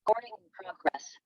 Recording in progress.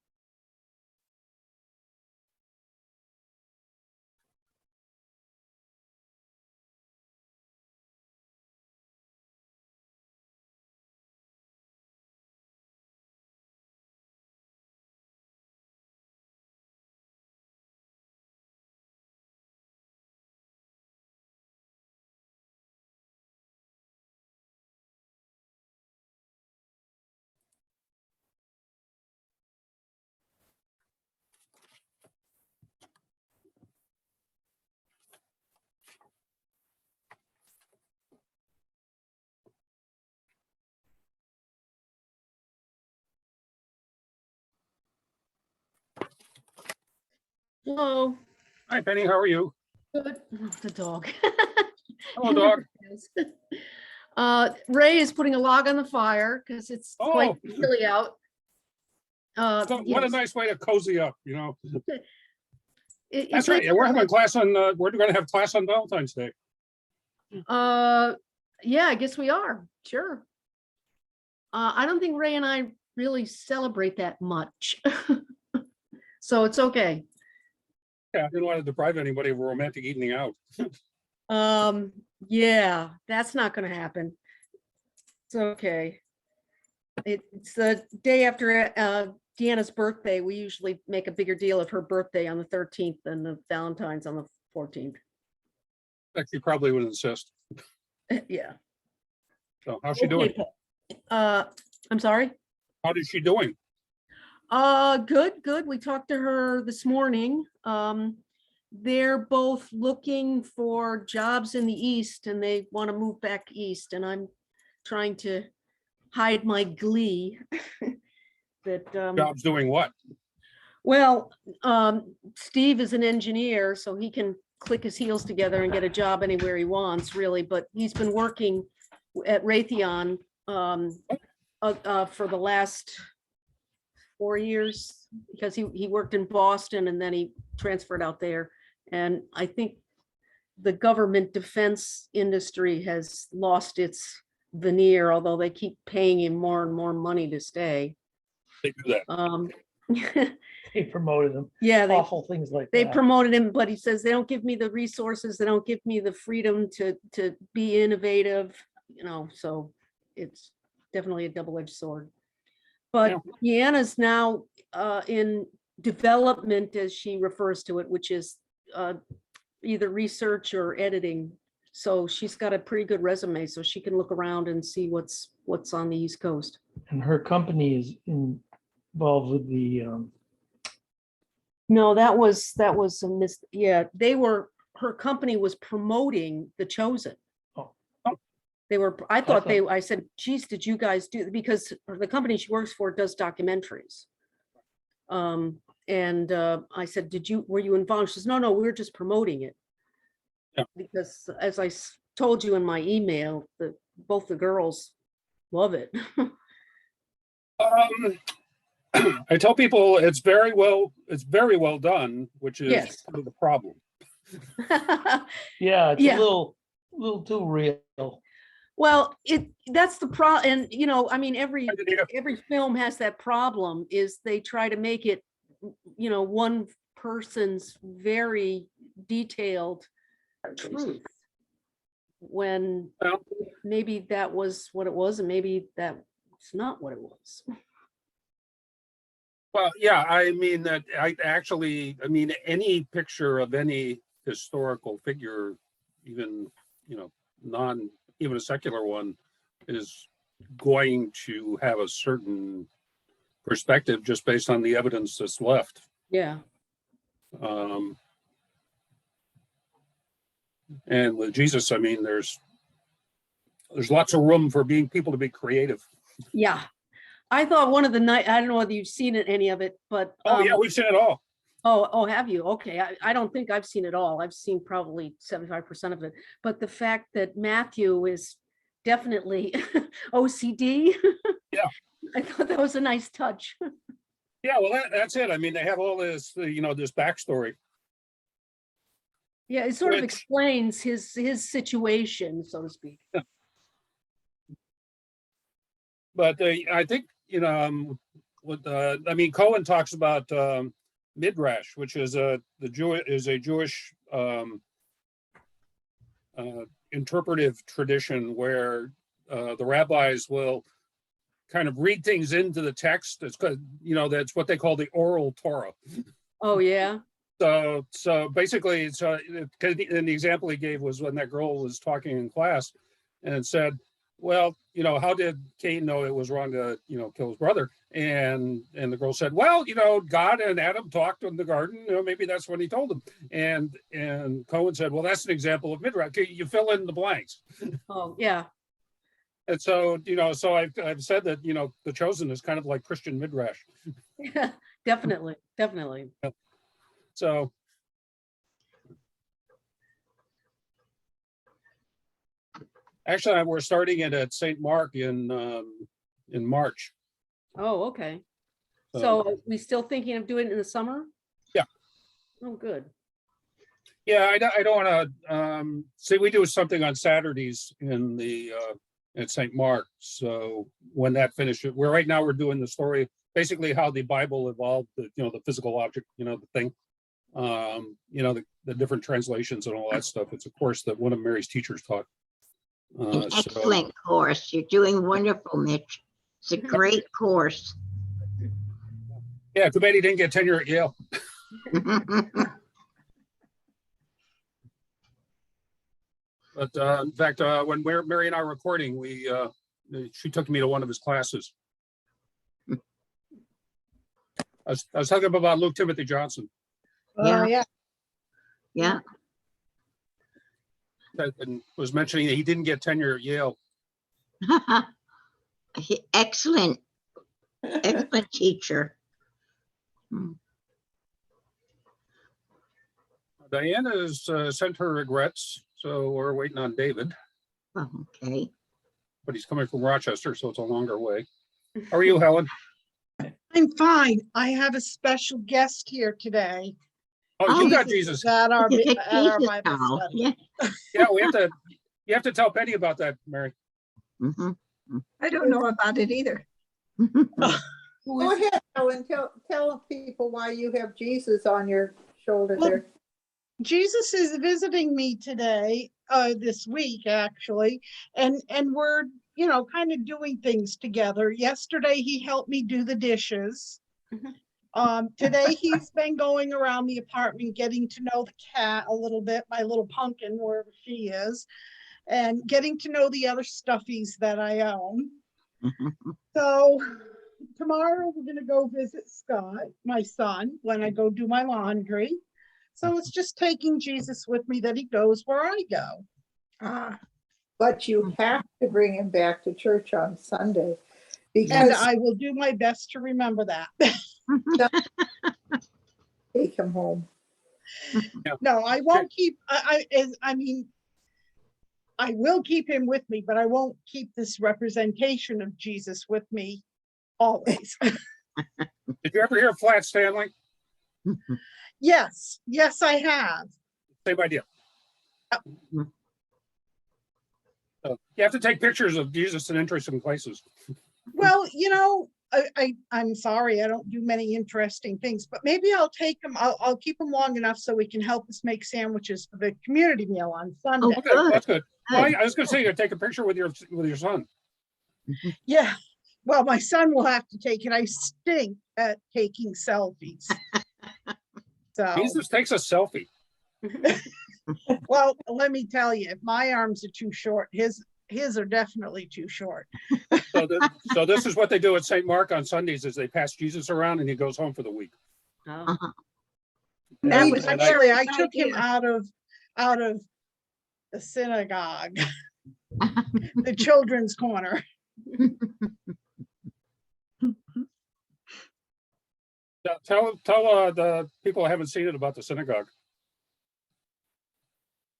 Hello. Hi, Penny. How are you? Good. The dog. Hello, dog. Ray is putting a log on the fire because it's quite chilly out. So what a Yes. nice way to cozy up, you know. It's That's like, right. Yeah, we're having class on. We're going to have class on Valentine's Day. yeah, I guess we are. Sure. I don't think Ray and I really celebrate that much. So it's okay. Yeah, I didn't want to deprive anybody of a romantic evening out. Yeah, that's not going to happen. It's okay. It's the day after Deanna's birthday. We usually make a bigger deal of her birthday on the 13th than the Valentine's on the 14th. Actually, probably would insist. Yeah. So how's she doing? I'm sorry. How is she doing? Good. We talked to her this morning. They're both looking for jobs in the East and they want to move back East. And I'm trying to hide my glee that Job's doing what? well, Steve is an engineer, so he can click his heels together and get a job anywhere he wants, really. But he's been working at Raytheon for the last 4 years because he worked in Boston and then he transferred out there. And I think the government defense industry has lost its veneer, although they keep paying him more and more money to stay. They do that. They promoted him. Yeah, Awful things like they that. promoted him, but he says they don't give me the resources, they don't give me the freedom to be innovative, you know, so it's definitely a double-edged sword. But Deanna's now in development, as she refers to it, which is either research or editing. So she's got a pretty good resume, so she can look around and see what's on the East Coast. And her company is involved with the, No, that was a yeah, her company was promoting The Chosen. Oh. I said, geez, did you guys do, because the company she works for does documentaries. And I said, were you involved? She says, no, we were just promoting it. Yeah. Because as I told you in my email, both the girls love it. I tell people it's very well done, which is Yes. part of the problem. yeah, it's Yeah. a little too real. Well, that's the problem. And, you know, I mean, every film has that problem, is they try to make it, you know, one person's very detailed truth, when maybe that was what it was and maybe that's not what it was. Well, yeah, I mean that any picture of any historical figure, even, you know, even a secular one, is going to have a certain perspective just based on the evidence that's left. Yeah. And with Jesus, I mean, there's lots of room for people to be creative. Yeah. I thought one of the night, I don't know whether you've seen any of it, but Yeah, we've seen it all. Oh, have you? Okay. I don't think I've seen it all. I've seen probably 75% of it. But the fact that Matthew is definitely OCD. Yeah. I thought that was a nice touch. Yeah, well, that's it. I mean, they have all this, you know, this backstory. Yeah, it sort of explains his situation, so to speak. Yeah. But I think, you know, I mean, Cohen talks about midrash, which is a Jewish interpretive tradition where the rabbis will kind of read things into the text. It's that's what they call the oral Torah. Oh, yeah. So basically, and the example he gave was when that girl was talking in class and said, well, how did Cain know it was wrong to, kill his brother? And the girl said, well, God and Adam talked in the garden. Maybe that's when he told them. And Cohen said, well, that's an example of midrash. You fill in the blanks. Oh, yeah. And so, so I've said that, The Chosen is kind of like Christian midrash. Yeah, definitely. So. Actually, we're starting it at St. Mark in March. Oh, okay. So are we still thinking of doing it in the summer? Yeah. Oh, good. Yeah, I don't want to say we do something on Saturdays in the at St. Mark. So when that finishes, right now we're doing the story, basically how the Bible evolved, the physical object, the thing, the different translations and all that stuff. It's a course that one of Mary's teachers taught. An excellent course. You're doing wonderful, Mitch. It's a great course. Yeah, too bad he didn't get tenure at Yale. But in fact, when Mary and I were recording, she took me to one of his classes. I was talking about Luke Timothy Johnson. Yeah. Yeah. Yeah. And was mentioning that he didn't get tenure at Yale. Excellent. Excellent teacher. Diana has sent her regrets, so we're waiting on David. Okay. But he's coming from Rochester, so it's a longer way. How are you, Helen? I'm fine. I have a special guest here today. Oh, you got Jesus. At our It's a Jesus Bible doll. study. Yeah. Yeah, you have to tell Penny about that, Mary. Mhm. I don't know about it either. Who Go is- ahead, Ellen, tell people why you have Jesus on your shoulder Well, there. Jesus is visiting me today, this week actually, and we're, kind of doing things together. Yesterday, he helped me do the dishes. Today, he's been going around the apartment, getting to know the cat a little bit, my little pumpkin, wherever she is, and getting to know the other stuffies that I own. So tomorrow, we're gonna go visit Scott, my son, when I go do my laundry. So it's just taking Jesus with me that he goes where I go. But you have to bring him back to church on Sunday And because I will do my best to remember that. take him home. No, I won't keep, I will keep him with me, but I won't keep this representation of Jesus with me always. Did you ever hear of Flat Stanley? Yes, I have. Same idea. So you have to take pictures of Jesus in interesting places. Well, I'm sorry, I don't do many interesting things, but maybe I'll take him, I'll keep him long enough so he can help us make sandwiches for the community meal on Sunday. Okay, that's good. Well, I was going to say, you take a picture with your son. Yeah, well, my son will have to take it. I stink at taking selfies. So, Jesus takes a selfie. well, let me tell you, if my arms are too short, his are definitely too short. So this is what they do at St. Mark on Sundays: is they pass Jesus around and he goes home for the week. Oh, That And- was and Actually, I took idea. him out of the synagogue, the children's corner. Tell the people who haven't seen it about the synagogue.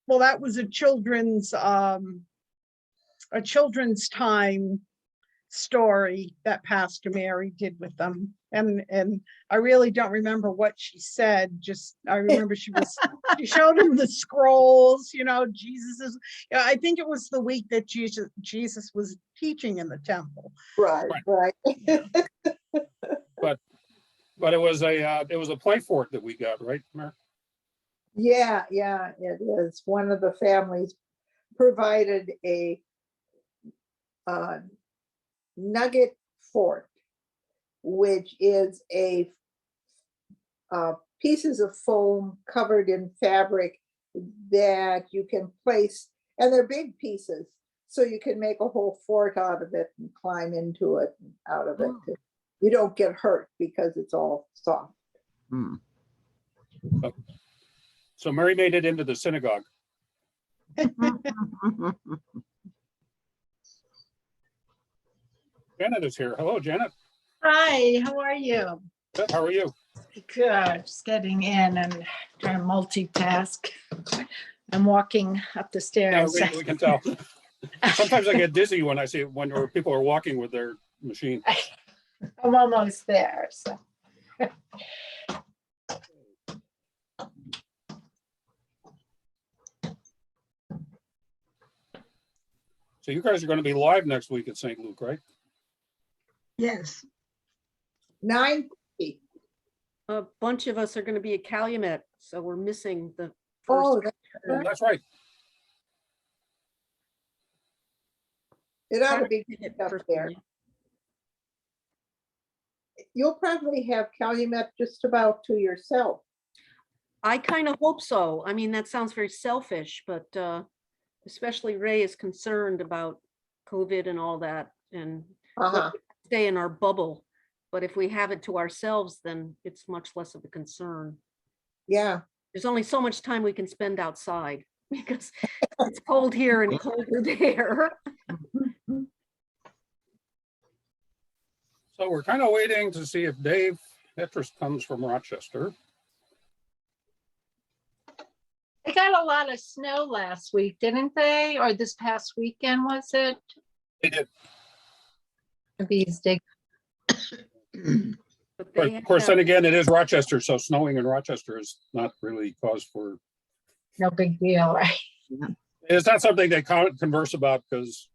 Well, that was a children's time story that Pastor Mary did with them. And I really don't remember what she said. Just I remember she showed him the scrolls, Jesus is, I think it was the week that Jesus was teaching in the temple. Right. But it was a play fort that we got, right, Mary? Yeah, it is. One of the families provided a nugget fort, which is pieces of foam covered in fabric that you can place, and they're big pieces, so you can make a whole fort out of it and climb into it and out of it. You don't get hurt because it's all soft. Hmm. So Mary made it into the synagogue. Janet is here. Hello, Janet. Hi, how are you? Good. How are you? Good, just getting in and trying to multitask. I'm walking up the Yeah, stairs. we can tell. Sometimes I get dizzy when I see when people are walking with their machine. I'm almost there, so. So you guys are going to be live next week at St. Luke, right? Yes. 9. A bunch of us are going to be at Calumet, so we're missing the Oh, first. Oh, that's right. it ought to be ticket up personally. there. You'll probably have Calumet just about to yourself. I kind of hope so. I mean, that sounds very selfish, but especially Ray is concerned about COVID and all that, and Uh-huh. stay in our bubble. But if we have it to ourselves, then it's much less of a concern. Yeah. There's only so much time we can spend outside because it's cold here and colder there. So we're kind of waiting to see if Dave Petrus comes from Rochester. They got a lot of snow last week, didn't they? Or this past weekend, was it? They did. These days. But But they of course, have- then again, it is Rochester, so snowing in Rochester is not really cause for. No big deal, right? It's not something they converse about because.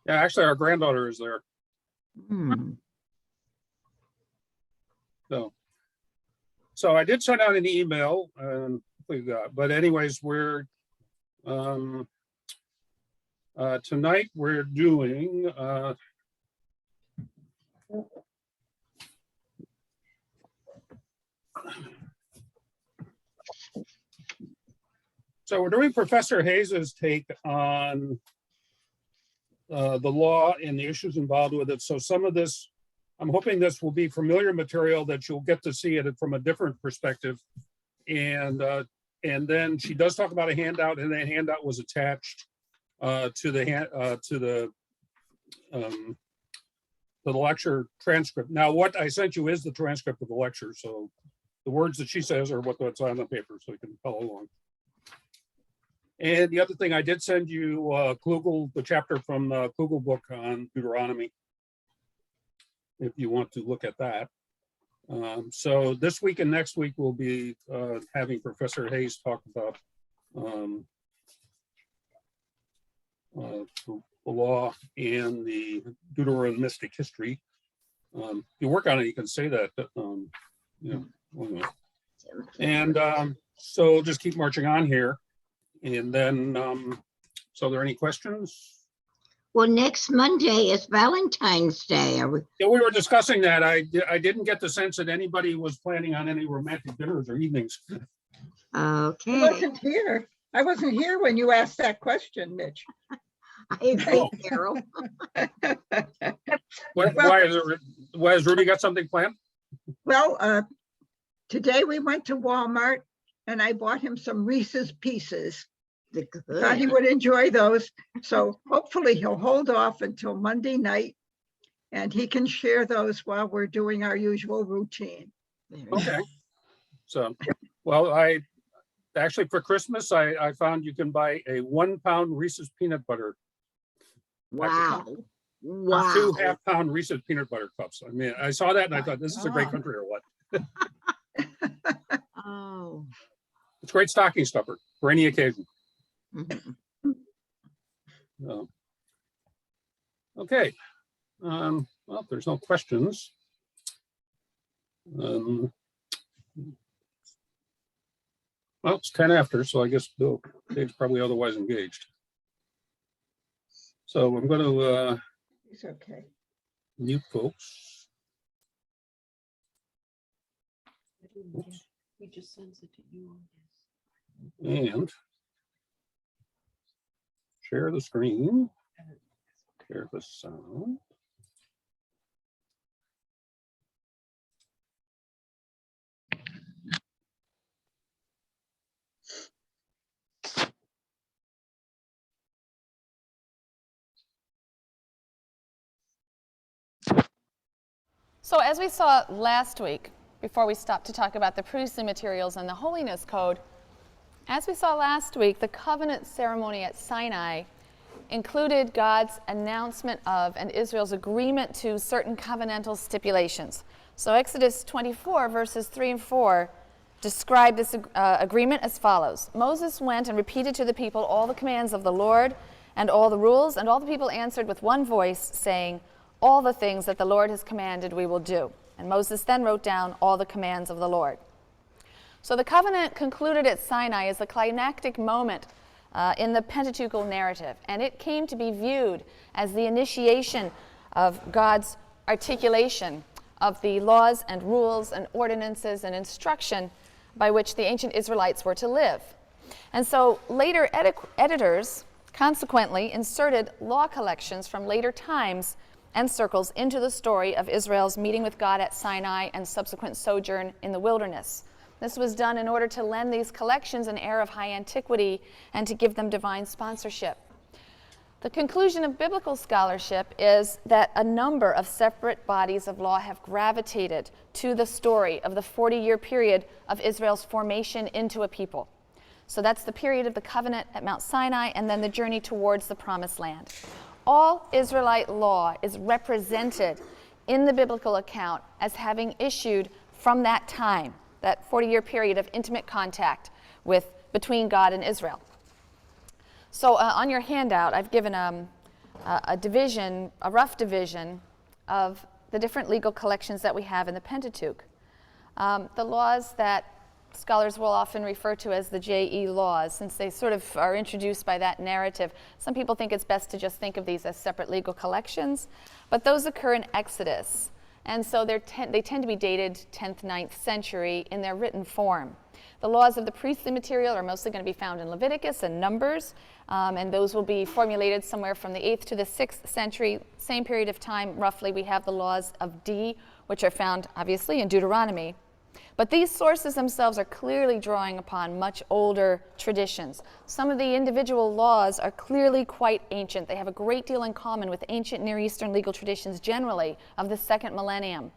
Yeah, actually, our granddaughter is there. Hmm. So I did send out an email, but anyways, we're tonight we're doing so we're doing Professor Hayes's take on the law and the issues involved with it. So some of this, I'm hoping this will be familiar material that you'll get to see it from a different perspective. And then she does talk about a handout, and that handout was attached to the lecture transcript. Now, what I sent you is the transcript of the lecture. So the words that she says are what's on the paper, so you can follow along. And the other thing, I did send you Klugel, the chapter from the Klugel book on Deuteronomy, if you want to look at that. So this week and next week, we'll be having Professor Hayes talk about the law and the Deuteronomistic history. You work on it, you can say that, and so just keep marching on here. And then, so are there any questions? Well, next Monday is Valentine's Day. Are we? Yeah, we were discussing that. I didn't get the sense that anybody was planning on any romantic dinners or evenings. I Okay. wasn't here. I wasn't here when you asked that question, Mitch. I agree, Carol. Why has Rudy got something planned? Well, today we went to Walmart and I bought him some Reese's Pieces. Thought he Good. would enjoy those. So hopefully he'll hold off until Monday night and he can share those while we're doing our usual routine. Okay. So, well, I actually for Christmas, I found you can buy a 1 pound Reese's peanut butter. Wow. 2 Wow. half-pound Reese's peanut butter cups. I mean, I saw that and I thought, this is a great country or what? Oh. It's a great stocking stuffer for any occasion. Mhm. Okay. Well, if there's no questions. Well, it's 10 after, so I guess Dave's probably otherwise engaged. So I'm going to It's okay. mute folks. Oops. He just sends it to you. And share the screen. Share the sound. So as we saw last week, before we stopped to talk about the priestly materials and the holiness code, as we saw last week, the covenant ceremony at Sinai included God's announcement of and Israel's agreement to certain covenantal stipulations. So Exodus 24, verses 3 and 4 describe this agreement as follows. Moses went and repeated to the people all the commands of the Lord and all the rules, and all the people answered with one voice, saying, all the things that the Lord has commanded we will do. And Moses then wrote down all the commands of the Lord. So the covenant concluded at Sinai is a climactic moment in the Pentateuchal narrative, and it came to be viewed as the initiation of God's articulation of the laws and rules and ordinances and instruction by which the ancient Israelites were to live. And so later editors consequently inserted law collections from later times and circles into the story of Israel's meeting with God at Sinai and subsequent sojourn in the wilderness. This was done in order to lend these collections an air of high antiquity and to give them divine sponsorship. The conclusion of biblical scholarship is that a number of separate bodies of law have gravitated to the story of the 40-year period of Israel's formation into a people. So that's the period of the covenant at Mount Sinai and then the journey towards the promised land. All Israelite law is represented in the biblical account as having issued from that time, that 40-year period of intimate contact between God and Israel. So on your handout, I've given a rough division of the different legal collections that we have in the Pentateuch. The laws that scholars will often refer to as the JE laws, since they sort of are introduced by that narrative. Some people think it's best to just think of these as separate legal collections, but those occur in Exodus, and so they tend to be dated 10th, 9th century in their written form. The laws of the priestly material are mostly going to be found in Leviticus and Numbers, and those will be formulated somewhere from the 8th to the 6th century. Same period of time, roughly, we have the laws of D, which are found, obviously, in Deuteronomy. But these sources themselves are clearly drawing upon much older traditions. Some of the individual laws are clearly quite ancient. They have a great deal in common with ancient Near Eastern legal traditions generally of the second millennium.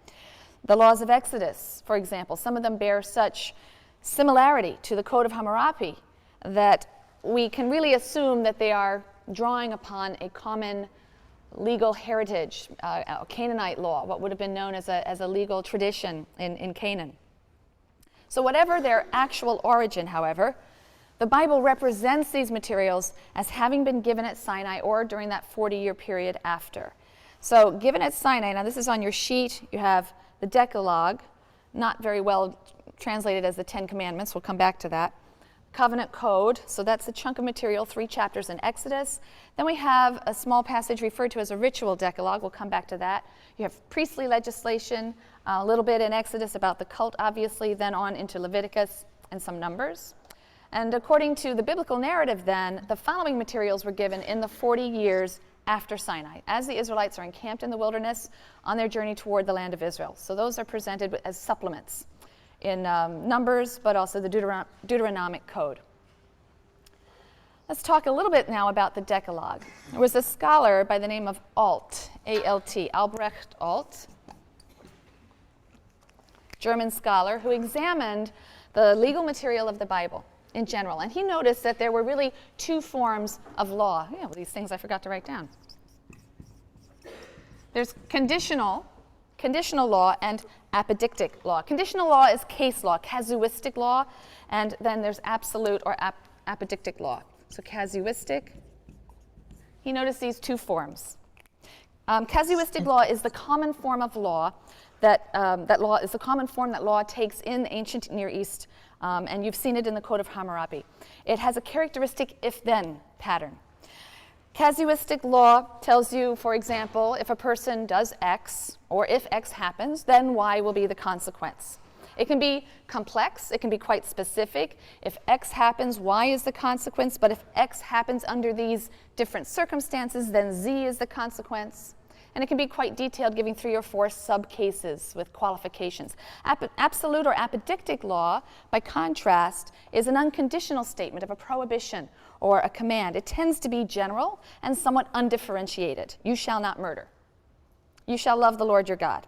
The laws of Exodus, for example, some of them bear such similarity to the Code of Hammurabi that we can really assume that they are drawing upon a common legal heritage, Canaanite law, what would have been known as a legal tradition in Canaan. So whatever their actual origin, however, the Bible represents these materials as having been given at Sinai or during that 40-year period after. So given at Sinai, now this is on your sheet, you have the Decalogue, not very well translated as the Ten Commandments, we'll come back to that. Covenant Code, so that's a chunk of material, 3 chapters in Exodus. Then we have a small passage referred to as a Ritual Decalogue, we'll come back to that. You have priestly legislation, a little bit in Exodus about the cult, obviously, then on into Leviticus and some Numbers. And according to the biblical narrative then, the following materials were given in the 40 years after Sinai, as the Israelites are encamped in the wilderness on their journey toward the land of Israel. So those are presented as supplements in Numbers, but also the Deuteronomic Code. Let's talk a little bit now about the Decalogue. There was a scholar by the name of Alt, A-L-T, Albrecht Alt, German scholar, who examined the legal material of the Bible in general. And he noticed that there were really 2 forms of law. Yeah, well, these things I forgot to write down. There's conditional law and apodictic law. Conditional law is case law, casuistic law, and then there's absolute or apodictic law. So casuistic, he noticed these 2 forms. Casuistic law is the common form of law that law takes in the ancient Near East, and you've seen it in the Code of Hammurabi. It has a characteristic if-then pattern. Casuistic law tells you, for example, if a person does X, or if X happens, then Y will be the consequence. It can be complex, it can be quite specific. If X happens, Y is the consequence, but if X happens under these different circumstances, then Z is the consequence. And it can be quite detailed, giving 3 or 4 sub-cases with qualifications. Absolute or apodictic law, by contrast, is an unconditional statement of a prohibition or a command. It tends to be general and somewhat undifferentiated. You shall not murder. You shall love the Lord your God.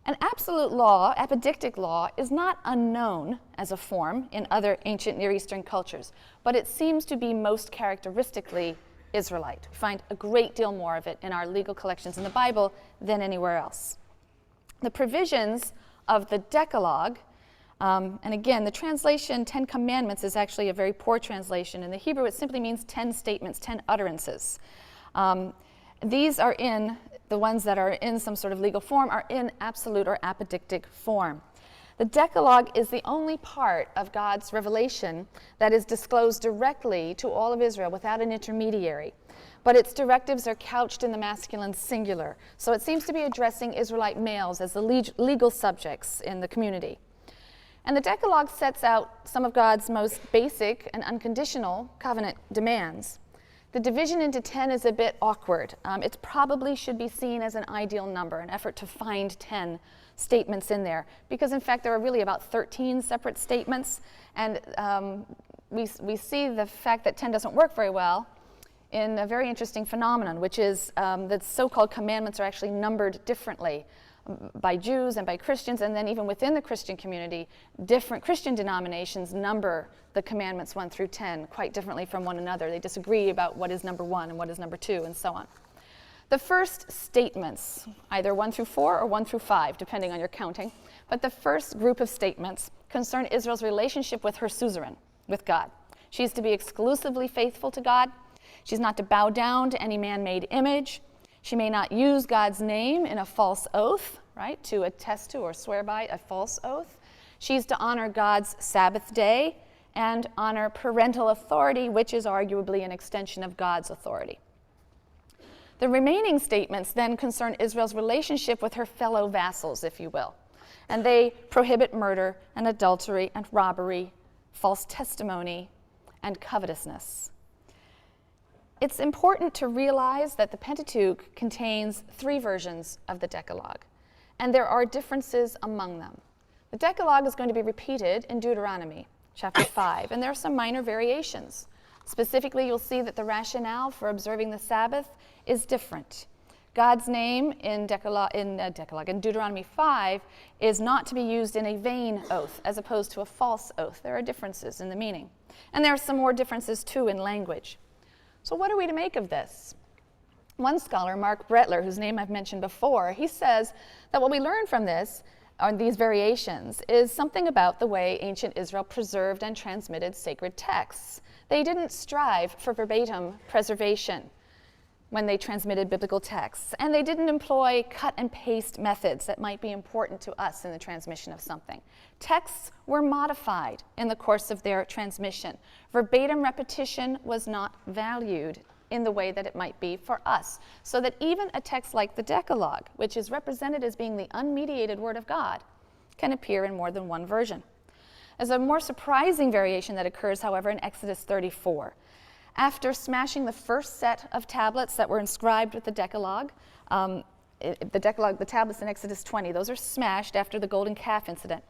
An absolute law, apodictic law, is not unknown as a form in other ancient Near Eastern cultures, but it seems to be most characteristically Israelite. We find a great deal more of it in our legal collections in the Bible than anywhere else. The provisions of the Decalogue, and again, the translation 10 Commandments is actually a very poor translation. In the Hebrew, it simply means 10 statements, 10 utterances. These are in, the ones that are in some sort of legal form are in absolute or apodictic form. The Decalogue is the only part of God's revelation that is disclosed directly to all of Israel without an intermediary. But its directives are couched in the masculine singular. So it seems to be addressing Israelite males as the legal subjects in the community. And the Decalogue sets out some of God's most basic and unconditional covenant demands. The division into 10 is a bit awkward. It probably should be seen as an ideal number, an effort to find 10 statements in there, because in fact there are really about 13 separate statements, and we see the fact that 10 doesn't work very well in a very interesting phenomenon, which is that so-called commandments are actually numbered differently by Jews and by Christians, and then even within the Christian community, different Christian denominations number the commandments 1 through 10 quite differently from one another. They disagree about what is number 1 and what is number 2 and so on. The first statements, either 1 through 4 or 1 through 5, depending on your counting, but the first group of statements concern Israel's relationship with her suzerain, with God. She's to be exclusively faithful to God. She's not to bow down to any man-made image. She may not use God's name in a false oath, right, to attest to or swear by a false oath. She's to honor God's Sabbath day and honor parental authority, which is arguably an extension of God's authority. The remaining statements then concern Israel's relationship with her fellow vassals, if you will, and they prohibit murder and adultery and robbery, false testimony, and covetousness. It's important to realize that the Pentateuch contains 3 versions of the Decalogue, and there are differences among them. The Decalogue is going to be repeated in Deuteronomy chapter 5, and there are some minor variations. Specifically, you'll see that the rationale for observing the Sabbath is different. God's name in Deuteronomy 5 is not to be used in a vain oath as opposed to a false oath. There are differences in the meaning. And there are some more differences too in language. So what are we to make of this? One scholar, Mark Brettler, whose name I've mentioned before, he says that what we learn from this, or these variations, is something about the way ancient Israel preserved and transmitted sacred texts. They didn't strive for verbatim preservation when they transmitted biblical texts, and they didn't employ cut and paste methods that might be important to us in the transmission of something. Texts were modified in the course of their transmission. Verbatim repetition was not valued in the way that it might be for us, so that even a text like the Decalogue, which is represented as being the unmediated Word of God, can appear in more than one version. There's a more surprising variation that occurs, however, in Exodus 34. After smashing the first set of tablets that were inscribed with the Decalogue, the tablets in Exodus 20, those are smashed after the golden calf incident.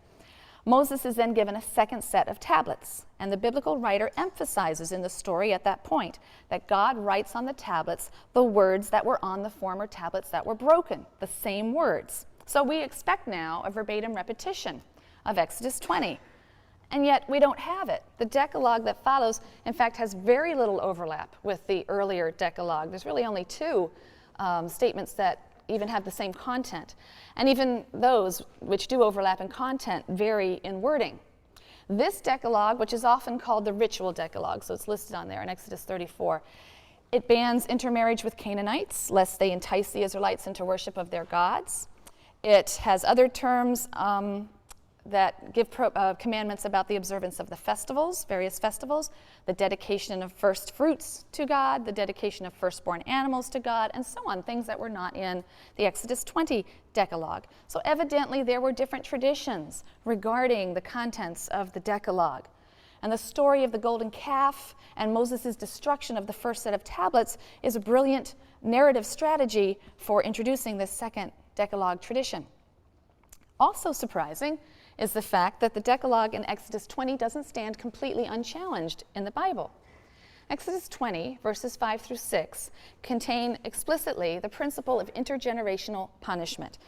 Moses is then given a second set of tablets, and the biblical writer emphasizes in the story at that point that God writes on the tablets the words that were on the former tablets that were broken, the same words. So we expect now a verbatim repetition of Exodus 20. And yet we don't have it. The Decalogue that follows, in fact, has very little overlap with the earlier Decalogue. There's really only 2 statements that even have the same content. And even those which do overlap in content vary in wording. This Decalogue, which is often called the Ritual Decalogue, so it's listed on there in Exodus 34, It bans intermarriage with Canaanites, lest they entice the Israelites into worship of their gods. It has other terms that give commandments about the observance of the festivals, various festivals, the dedication of first fruits to God, the dedication of firstborn animals to God, and so on, things that were not in the Exodus 20 Decalogue. So evidently there were different traditions regarding the contents of the Decalogue. And the story of the golden calf and Moses' destruction of the first set of tablets is a brilliant narrative strategy for introducing this second Decalogue tradition. Also surprising is the fact that the Decalogue in Exodus 20 doesn't stand completely unchallenged in the Bible. Exodus 20, verses 5 through 6, contain explicitly the principle of intergenerational punishment.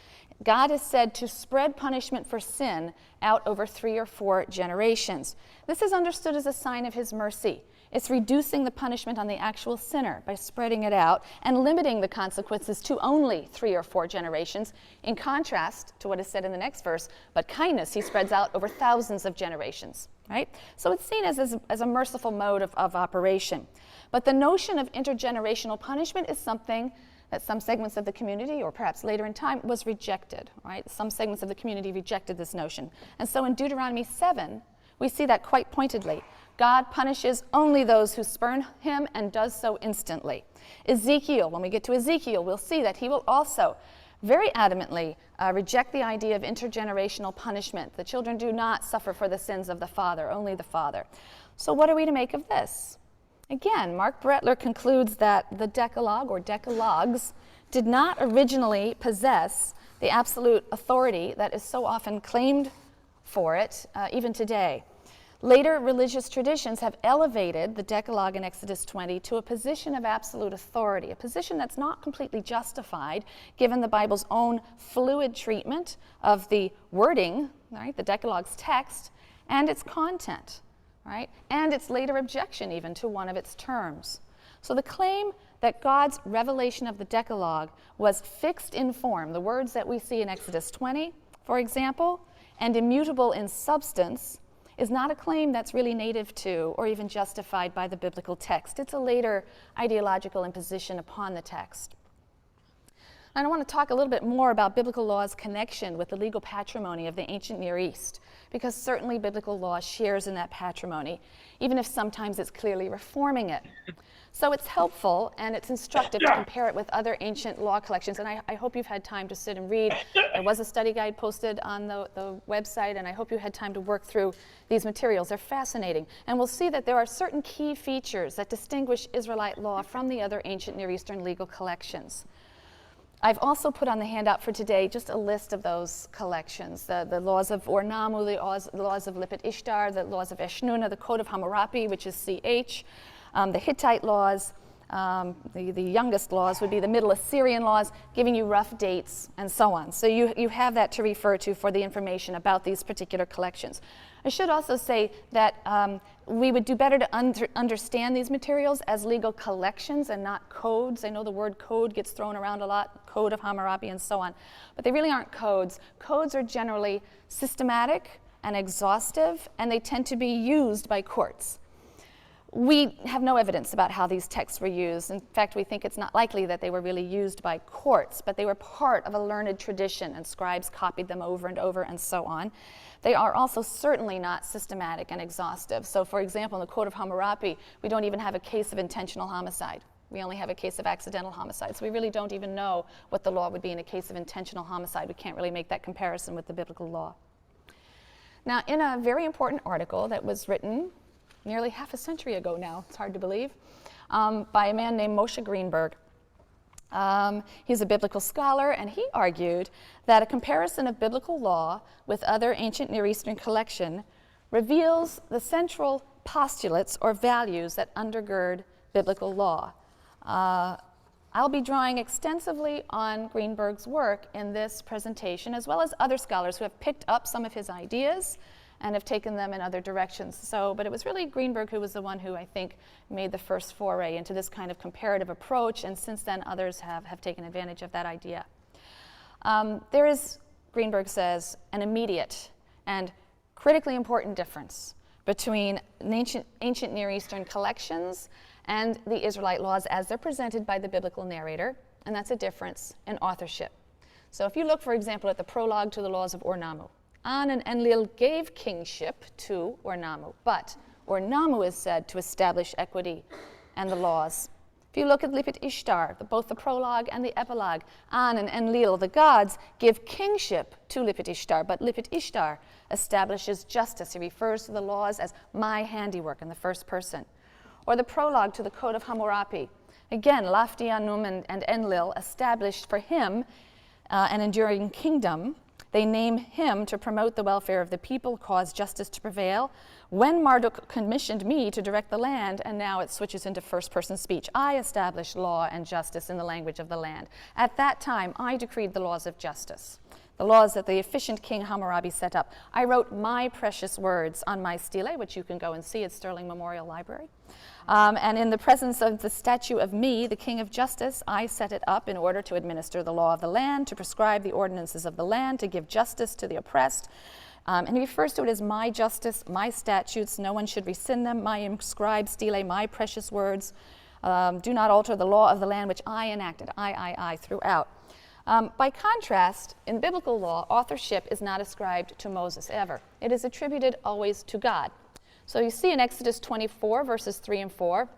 God is said to spread punishment for sin out over 3 or 4 generations. This is understood as a sign of his mercy. It's reducing the punishment on the actual sinner by spreading it out and limiting the consequences to only 3 or 4 generations, in contrast to what is said in the next verse, but kindness he spreads out over thousands of generations, right? So it's seen as a merciful mode of operation. But the notion of intergenerational punishment is something that some segments of the community, or perhaps later in time, was rejected, right? Some segments of the community rejected this notion. And so in Deuteronomy 7, we see that quite pointedly. God punishes only those who spurn him and does so instantly. Ezekiel, when we get to Ezekiel, we'll see that he will also very adamantly reject the idea of intergenerational punishment. The children do not suffer for the sins of the father, only the father. So what are we to make of this? Again, Mark Brettler concludes that the Decalogue or Decalogues did not originally possess the absolute authority that is so often claimed for it, even today. Later religious traditions have elevated the Decalogue in Exodus 20 to a position of absolute authority, a position that's not completely justified given the Bible's own fluid treatment of the wording, right, the Decalogue's text, and its content, right, and its later objection even to one of its terms. So the claim that God's revelation of the Decalogue was fixed in form, the words that we see in Exodus 20, for example, and immutable in substance, is not a claim that's really native to or even justified by the biblical text. It's a later ideological imposition upon the text. And I want to talk a little bit more about biblical law's connection with the legal patrimony of the ancient Near East, because certainly biblical law shares in that patrimony, even if sometimes it's clearly reforming it. So it's helpful and it's instructive to compare it with other ancient law collections, and I hope you've had time to sit and read. There was a study guide posted on the website, and I hope you had time to work through these materials. They're fascinating, and we'll see that there are certain key features that distinguish Israelite law from the other ancient Near Eastern legal collections. I've also put on the handout for today just a list of those collections, the laws of Ornamu, the laws of Lipit Ishtar, the laws of Eshnunna, the Code of Hammurabi, which is CH, the Hittite laws, the youngest laws would be the Middle Assyrian laws, giving you rough dates and so on. So you have that to refer to for the information about these particular collections. I should also say that we would do better to understand these materials as legal collections and not codes. I know the word code gets thrown around a lot, Code of Hammurabi and so on, but they really aren't codes. Codes are generally systematic and exhaustive, and they tend to be used by courts. We have no evidence about how these texts were used. In fact, we think it's not likely that they were really used by courts, but they were part of a learned tradition, and scribes copied them over and over and so on. They are also certainly not systematic and exhaustive. So for example, in the Code of Hammurabi, we don't even have a case of intentional homicide. We only have a case of accidental homicide. So we really don't even know what the law would be in a case of intentional homicide. We can't really make that comparison with the biblical law. Now, in a very important article that was written nearly half a century ago now, it's hard to believe, by a man named Moshe Greenberg. He's a biblical scholar, and he argued that a comparison of biblical law with other ancient Near Eastern collection reveals the central postulates or values that undergird biblical law. I'll be drawing extensively on Greenberg's work in this presentation, as well as other scholars who have picked up some of his ideas and have taken them in other directions. But it was really Greenberg who was the one who I think made the first foray into this kind of comparative approach, and since then others have taken advantage of that idea. There is, Greenberg says, an immediate and critically important difference between ancient Near Eastern collections and the Israelite laws as they're presented by the biblical narrator, and that's a difference in authorship. So if you look, for example, at the prologue to the laws of Ornamu, An and Enlil gave kingship to Ornamu, but Ornamu is said to establish equity and the laws. If you look at Lipit Ishtar, both the prologue and the epilogue, An and Enlil, the gods, give kingship to Lipit Ishtar, but Lipit Ishtar establishes justice. He refers to the laws as my handiwork in the first person. Or the prologue to the Code of Hammurabi. Again, Lafti Anum and Enlil established for him an enduring kingdom. They name him to promote the welfare of the people, cause justice to prevail. When Marduk commissioned me to direct the land, and now it switches into first-person speech, I established law and justice in the language of the land. At that time, I decreed the laws of justice, the laws that the efficient King Hammurabi set up. I wrote my precious words on my stele, which you can go and see at Sterling Memorial Library. And in the presence of the statue of me, the King of Justice, I set it up in order to administer the law of the land, to prescribe the ordinances of the land, to give justice to the oppressed. And he refers to it as my justice, my statutes, no one should rescind them, my inscribed stele, my precious words. Do not alter the law of the land which I enacted, I, throughout. By contrast, in biblical law, authorship is not ascribed to Moses ever. It is attributed always to God. So you see in Exodus 24, verses 3 and 4,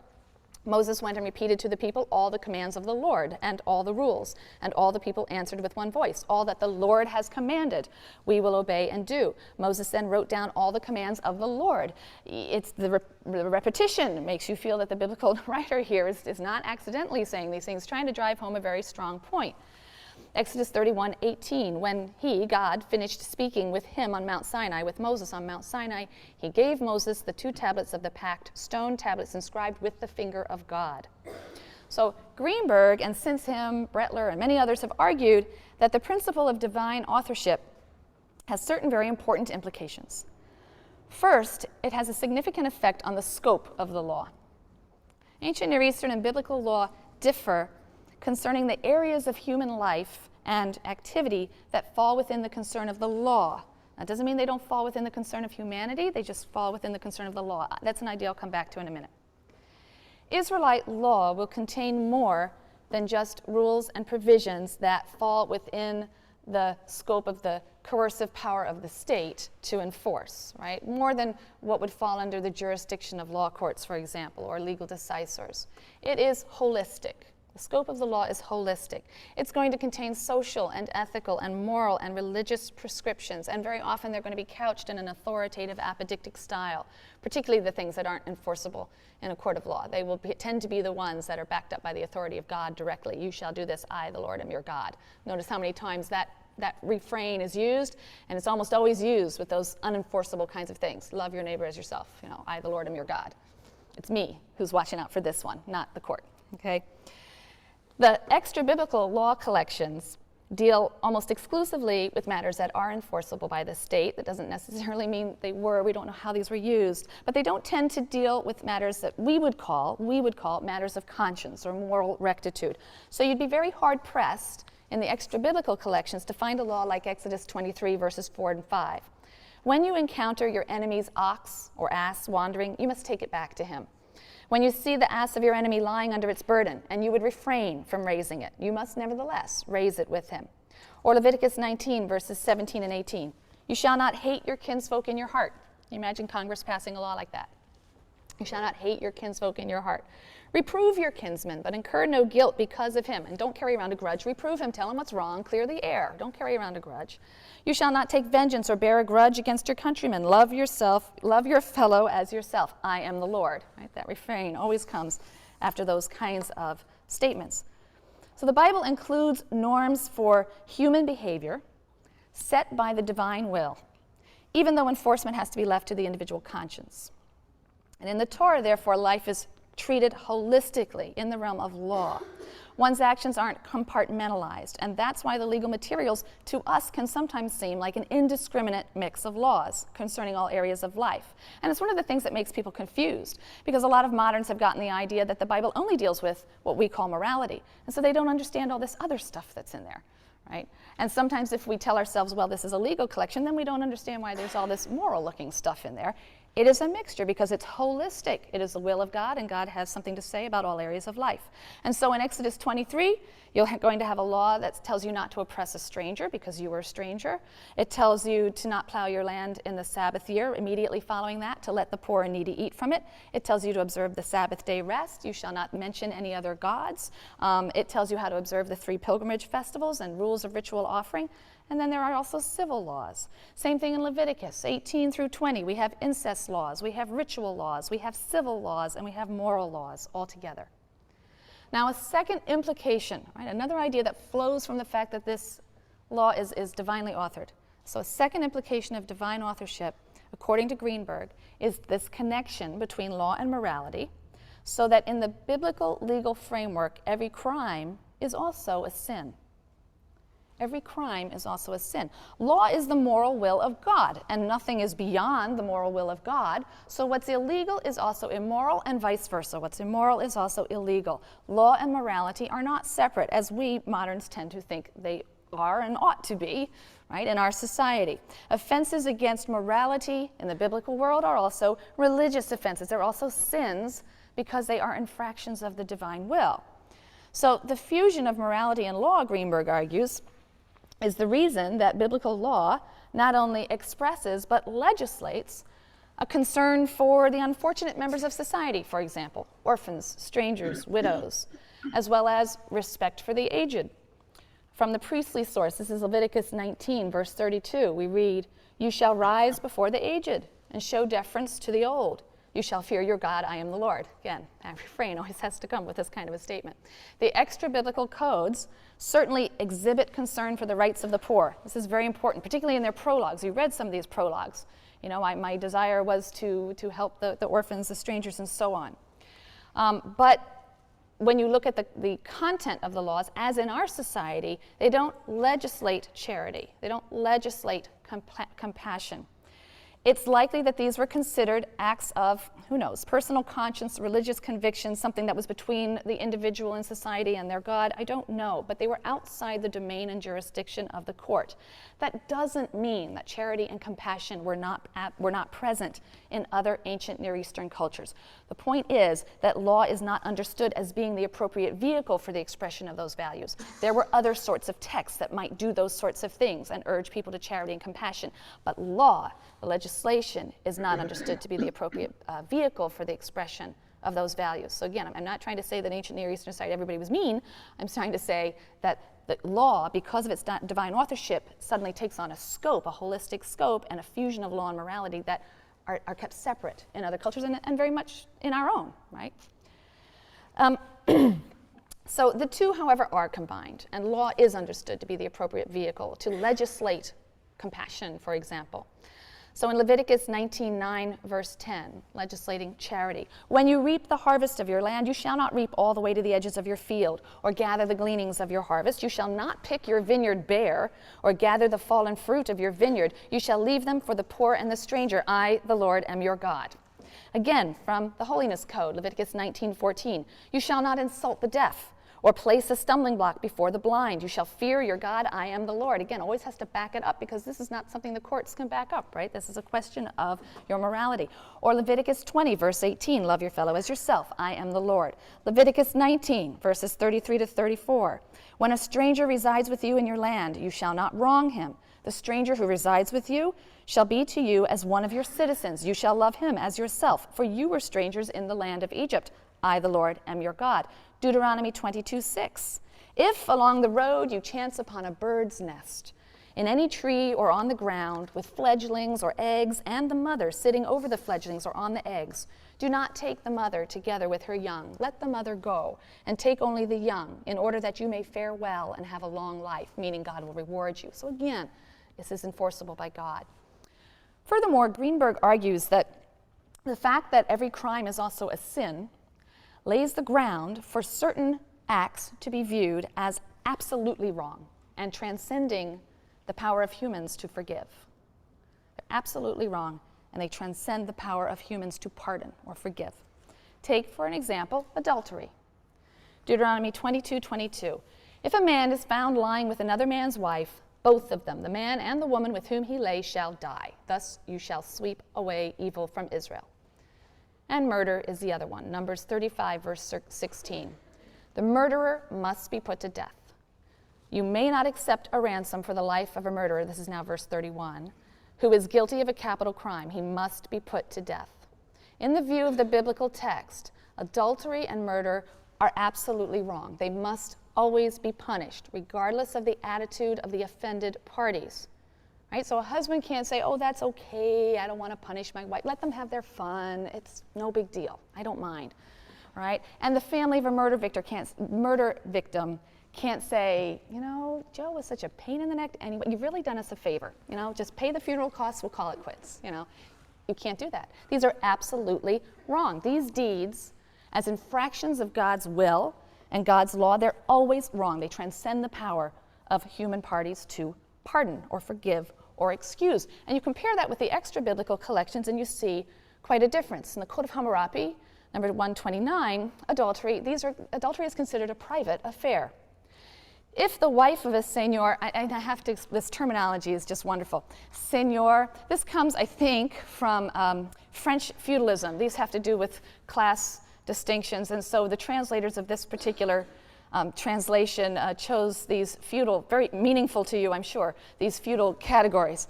Moses went and repeated to the people all the commands of the Lord and all the rules, and all the people answered with one voice, all that the Lord has commanded, we will obey and do. Moses then wrote down all the commands of the Lord. It's the repetition makes you feel that the biblical writer here is not accidentally saying these things, trying to drive home a very strong point. Exodus 31:18, when he, God, finished speaking with him on Mount Sinai, with Moses on Mount Sinai, he gave Moses the 2 tablets of the pact, stone tablets inscribed with the finger of God. So Greenberg and since him, Brettler and many others have argued that the principle of divine authorship has certain very important implications. First, it has a significant effect on the scope of the law. Ancient Near Eastern and biblical law differ concerning the areas of human life and activity that fall within the concern of the law. That doesn't mean they don't fall within the concern of humanity, they just fall within the concern of the law. That's an idea I'll come back to in a minute. Israelite law will contain more than just rules and provisions that fall within the scope of the coercive power of the state to enforce, right? More than what would fall under the jurisdiction of law courts, for example, or legal decisors. It is holistic. The scope of the law is holistic. It's going to contain social and ethical and moral and religious prescriptions, and very often they're going to be couched in an authoritative apodictic style, particularly the things that aren't enforceable in a court of law. They will tend to be the ones that are backed up by the authority of God directly. You shall do this, I, the Lord, am your God. Notice how many times that refrain is used, and it's almost always used with those unenforceable kinds of things. Love your neighbor as yourself. You know, I, the Lord, am your God. It's me who's watching out for this one, not the court, okay? The extra-biblical law collections deal almost exclusively with matters that are enforceable by the state. That doesn't necessarily mean they were. We don't know how these were used. But they don't tend to deal with matters that we would call matters of conscience or moral rectitude. So you'd be very hard-pressed in the extra-biblical collections to find a law like Exodus 23, verses 4 and 5. When you encounter your enemy's ox or ass wandering, you must take it back to him. When you see the ass of your enemy lying under its burden, and you would refrain from raising it, you must nevertheless raise it with him. Or Leviticus 19, verses 17 and 18. You shall not hate your kinsfolk in your heart. Can you imagine Congress passing a law like that? You shall not hate your kinsfolk in your heart. Reprove your kinsman, but incur no guilt because of him. And don't carry around a grudge. Reprove him, tell him what's wrong, clear the air. Don't carry around a grudge. You shall not take vengeance or bear a grudge against your countrymen. Love yourself, love your fellow as yourself. I am the Lord. Right? That refrain always comes after those kinds of statements. So the Bible includes norms for human behavior set by the divine will, even though enforcement has to be left to the individual conscience. And in the Torah, therefore, life is treated holistically in the realm of law. One's actions aren't compartmentalized, and that's why the legal materials to us can sometimes seem like an indiscriminate mix of laws concerning all areas of life. And it's one of the things that makes people confused, because a lot of moderns have gotten the idea that the Bible only deals with what we call morality, and so they don't understand all this other stuff that's in there, right? And sometimes if we tell ourselves, well, this is a legal collection, then we don't understand why there's all this moral-looking stuff in there. It is a mixture because it's holistic. It is the will of God, and God has something to say about all areas of life. And so in Exodus 23, you're going to have a law that tells you not to oppress a stranger because you were a stranger. It tells you to not plow your land in the Sabbath year, immediately following that, to let the poor and needy eat from it. It tells you to observe the Sabbath day rest. You shall not mention any other gods. It tells you how to observe the 3 pilgrimage festivals and rules of ritual offering. And then there are also civil laws. Same thing in Leviticus 18 through 20. We have incest laws, we have ritual laws, we have civil laws, and we have moral laws all together. Now, a second implication, right, another idea that flows from the fact that this law is divinely authored. So a second implication of divine authorship, according to Greenberg, is this connection between law and morality, so that in the biblical legal framework, every crime is also a sin. Every crime is also a sin. Law is the moral will of God, and nothing is beyond the moral will of God. So what's illegal is also immoral, and vice versa. What's immoral is also illegal. Law and morality are not separate, as we moderns tend to think they are and ought to be, right, in our society. Offenses against morality in the biblical world are also religious offenses. They're also sins because they are infractions of the divine will. So the fusion of morality and law, Greenberg argues, is the reason that biblical law not only expresses but legislates a concern for the unfortunate members of society, for example, orphans, strangers, widows, as well as respect for the aged. From the priestly source, this is Leviticus 19, verse 32, we read, "You shall rise before the aged and show deference to the old. You shall fear your God, I am the Lord." Again, that refrain always has to come with this kind of a statement. The extra-biblical codes certainly exhibit concern for the rights of the poor. This is very important, particularly in their prologues. You read some of these prologues. You know, my desire was to help the orphans, the strangers, and so on. But when you look at the content of the laws, as in our society, they don't legislate charity. They don't legislate compassion. It's likely that these were considered acts of, who knows, personal conscience, religious conviction, something that was between the individual and society and their God. I don't know, but they were outside the domain and jurisdiction of the court. That doesn't mean that charity and compassion were not present in other ancient Near Eastern cultures. The point is that law is not understood as being the appropriate vehicle for the expression of those values. There were other sorts of texts that might do those sorts of things and urge people to charity and compassion. But law, the legislation, is not understood to be the appropriate vehicle for the expression of those values. So again, I'm not trying to say that ancient Near Eastern society everybody was mean. I'm trying to say that the law, because of its divine authorship, suddenly takes on a scope, a holistic scope, and a fusion of law and morality that are kept separate in other cultures and very much in our own, right? So the two, however, are combined, and law is understood to be the appropriate vehicle to legislate compassion, for example. So in Leviticus 19:9, verse 10, legislating charity, "When you reap the harvest of your land, you shall not reap all the way to the edges of your field, or gather the gleanings of your harvest. You shall not pick your vineyard bare, or gather the fallen fruit of your vineyard. You shall leave them for the poor and the stranger. I, the Lord, am your God." Again, from the Holiness Code, Leviticus 19:14, "You shall not insult the deaf, or place a stumbling block before the blind. You shall fear your God, I am the Lord." Again, always has to back it up because this is not something the courts can back up, right? This is a question of your morality. Or Leviticus 20, verse 18, "Love your fellow as yourself, I am the Lord." Leviticus 19, verses 33 to 34, "When a stranger resides with you in your land, you shall not wrong him. The stranger who resides with you shall be to you as one of your citizens. You shall love him as yourself, for you were strangers in the land of Egypt. I, the Lord, am your God." Deuteronomy 22:6, "If along the road you chance upon a bird's nest, in any tree or on the ground, with fledglings or eggs, and the mother sitting over the fledglings or on the eggs, do not take the mother together with her young. Let the mother go, and take only the young, in order that you may fare well and have a long life," meaning God will reward you. So again, this is enforceable by God. Furthermore, Greenberg argues that the fact that every crime is also a sin lays the ground for certain acts to be viewed as absolutely wrong and transcending the power of humans to forgive. They're absolutely wrong, and they transcend the power of humans to pardon or forgive. Take, for an example, adultery. Deuteronomy 22:22, "If a man is found lying with another man's wife, both of them, the man and the woman with whom he lay, shall die. Thus you shall sweep away evil from Israel. And murder is the other one, Numbers 35, verse 16. The murderer must be put to death. You may not accept a ransom for the life of a murderer, this is now verse 31, who is guilty of a capital crime. He must be put to death. In the view of the biblical text, adultery and murder are absolutely wrong. They must always be punished, regardless of the attitude of the offended parties. Right? So a husband can't say, oh, that's okay, I don't want to punish my wife. Let them have their fun. It's no big deal. I don't mind. Right? And the family of a murder victim can't say, you know, Joe was such a pain in the neck anyway. You've really done us a favor. You know, just pay the funeral costs, we'll call it quits. You know, you can't do that. These are absolutely wrong. These deeds, as infractions of God's will and God's law, they're always wrong. They transcend the power of human parties to pardon or forgive or excuse. And you compare that with the extra biblical collections and you see quite a difference. In the Code of Hammurabi, number 129, adultery is considered a private affair. If the wife of a seigneur, this terminology is just wonderful. Seigneur, this comes, I think, from French feudalism. These have to do with class distinctions, and so the translators of this particular translation chose these feudal, very meaningful to you, I'm sure, these feudal categories.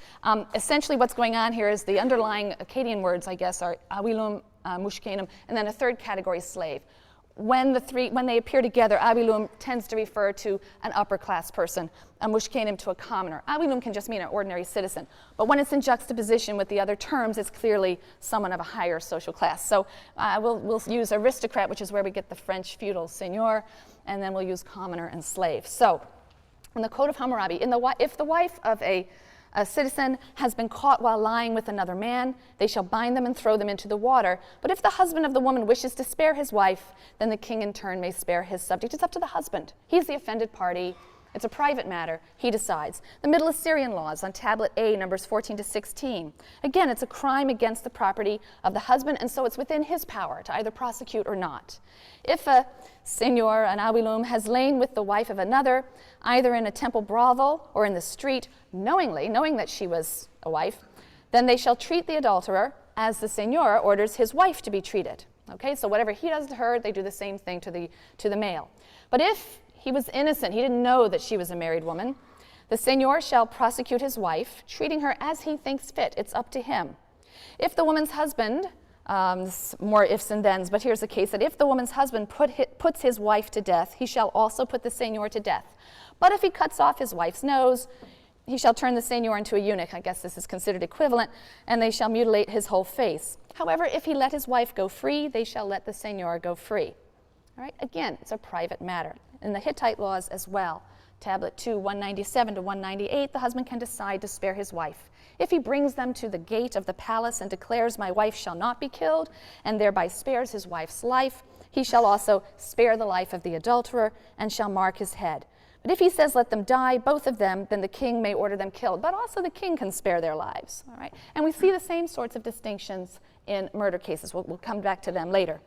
Essentially what's going on here is the underlying Akkadian words, I guess, are avilum, mushkenim, and then a third category, slave. When they appear together, avilum tends to refer to an upper class person, a mushkenim to a commoner. Avilum can just mean an ordinary citizen, but when it's in juxtaposition with the other terms, it's clearly someone of a higher social class. So we'll use aristocrat, which is where we get the French feudal seigneur, and then we'll use commoner and slave. So in the Code of Hammurabi, if the wife of a citizen has been caught while lying with another man, they shall bind them and throw them into the water. But if the husband of the woman wishes to spare his wife, then the king in turn may spare his subject. It's up to the husband. He's the offended party. It's a private matter. He decides. The Middle Assyrian laws on tablet A, numbers 14 to 16. Again, it's a crime against the property of the husband, and so it's within his power to either prosecute or not. If a seigneur, an avilum, has lain with the wife of another, either in a temple brothel or in the street, knowing that she was a wife, then they shall treat the adulterer as the seigneur orders his wife to be treated. Okay, so whatever he does to her, they do the same thing to the male. But if he was innocent, he didn't know that she was a married woman, the seigneur shall prosecute his wife, treating her as he thinks fit. It's up to him. If the woman's husband, more ifs and thens, but here's the case that if the woman's husband puts his wife to death, he shall also put the seigneur to death. But if he cuts off his wife's nose, he shall turn the seigneur into a eunuch. I guess this is considered equivalent, and they shall mutilate his whole face. However, if he let his wife go free, they shall let the seigneur go free. All right, again, it's a private matter. In the Hittite laws as well, tablet 2, 197 to 198, the husband can decide to spare his wife. If he brings them to the gate of the palace and declares, my wife shall not be killed, and thereby spares his wife's life, he shall also spare the life of the adulterer and shall mark his head. But if he says, let them die, both of them, then the king may order them killed. But also the king can spare their lives. All right? And we see the same sorts of distinctions in murder cases. We'll come back to them later.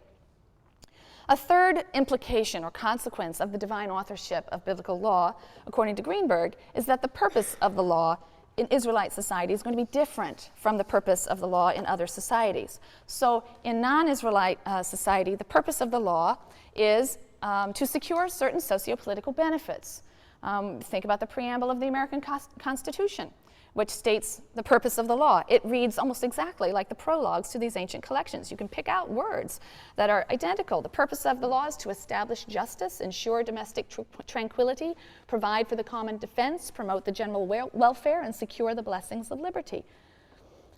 A third implication or consequence of the divine authorship of biblical law, according to Greenberg, is that the purpose of the law in Israelite society is going to be different from the purpose of the law in other societies. So in non-Israelite society, the purpose of the law is to secure certain socio-political benefits. Think about the preamble of the American Constitution, which states the purpose of the law. It reads almost exactly like the prologues to these ancient collections. You can pick out words that are identical. The purpose of the law is to establish justice, ensure domestic tranquility, provide for the common defense, promote the general welfare, and secure the blessings of liberty.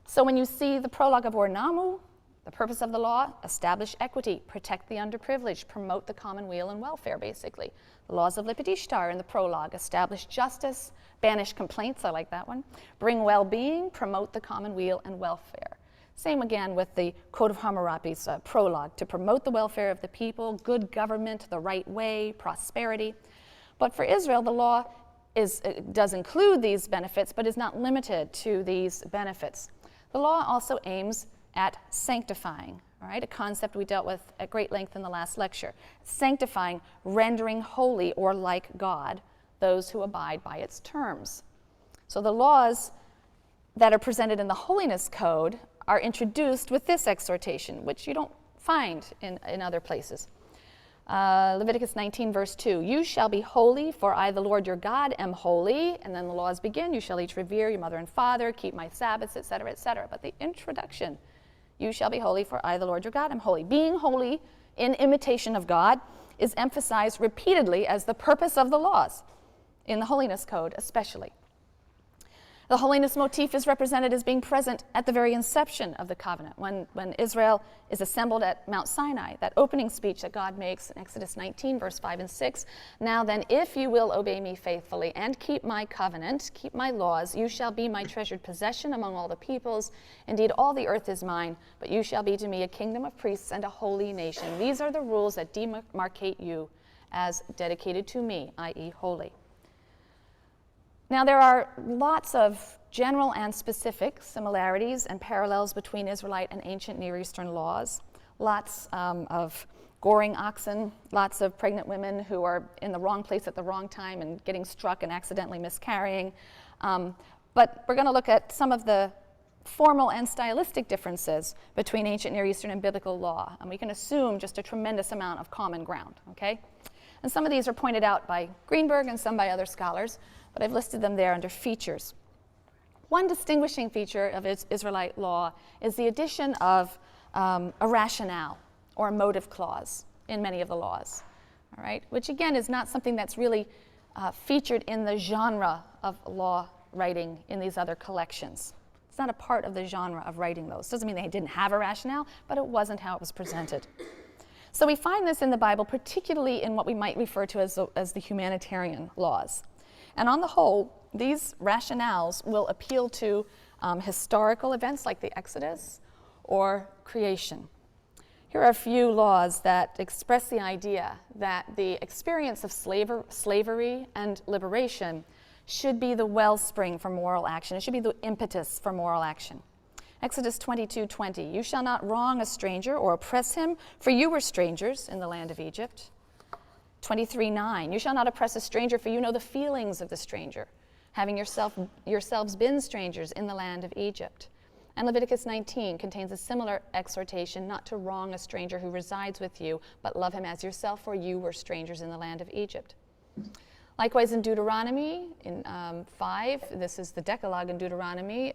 So when you see the prologue of Or Namu, the purpose of the law, establish equity, protect the underprivileged, promote the common weal and welfare, basically. The laws of Lipit Ishtar in the prologue, establish justice, banish complaints, I like that one, bring well-being, promote the common weal and welfare. Same again with the Code of Hammurabi's prologue, to promote the welfare of the people, good government, the right way, prosperity. But for Israel, the law does include these benefits, but is not limited to these benefits. The law also aims at sanctifying, all right, a concept we dealt with at great length in the last lecture. Sanctifying, rendering holy or like God those who abide by its terms. So the laws that are presented in the Holiness Code are introduced with this exhortation, which you don't find in other places. Leviticus 19, verse 2, you shall be holy, for I, the Lord your God, am holy. And then the laws begin, you shall each revere your mother and father, keep my Sabbaths, etc., etc. But the introduction, you shall be holy, for I, the Lord your God, am holy. Being holy in imitation of God is emphasized repeatedly as the purpose of the laws, in the Holiness Code especially. The holiness motif is represented as being present at the very inception of the covenant, when Israel is assembled at Mount Sinai, that opening speech that God makes in Exodus 19, verse 5 and 6. Now then, if you will obey me faithfully and keep my covenant, keep my laws, you shall be my treasured possession among all the peoples. Indeed, all the earth is mine, but you shall be to me a kingdom of priests and a holy nation. These are the rules that demarcate you as dedicated to me, i.e. holy. Now, there are lots of general and specific similarities and parallels between Israelite and ancient Near Eastern laws. Lots of goring oxen, lots of pregnant women who are in the wrong place at the wrong time and getting struck and accidentally miscarrying. But we're going to look at some of the formal and stylistic differences between ancient Near Eastern and biblical law. And we can assume just a tremendous amount of common ground, okay? And some of these are pointed out by Greenberg and some by other scholars, but I've listed them there under features. One distinguishing feature of Israelite law is the addition of a rationale or a motive clause in many of the laws, all right? Which again is not something that's really featured in the genre of law writing in these other collections. It's not a part of the genre of writing those. Doesn't mean they didn't have a rationale, but it wasn't how it was presented. So we find this in the Bible, particularly in what we might refer to as the humanitarian laws. And on the whole, these rationales will appeal to historical events like the Exodus or creation. Here are a few laws that express the idea that the experience of slavery and liberation should be the wellspring for moral action. It should be the impetus for moral action. Exodus 22:20, you shall not wrong a stranger or oppress him, for you were strangers in the land of Egypt. 23:9, you shall not oppress a stranger, for you know the feelings of the stranger, having yourselves been strangers in the land of Egypt. And Leviticus 19 contains a similar exhortation not to wrong a stranger who resides with you, but love him as yourself, for you were strangers in the land of Egypt. Likewise in Deuteronomy, in 5, this is the Decalogue in Deuteronomy,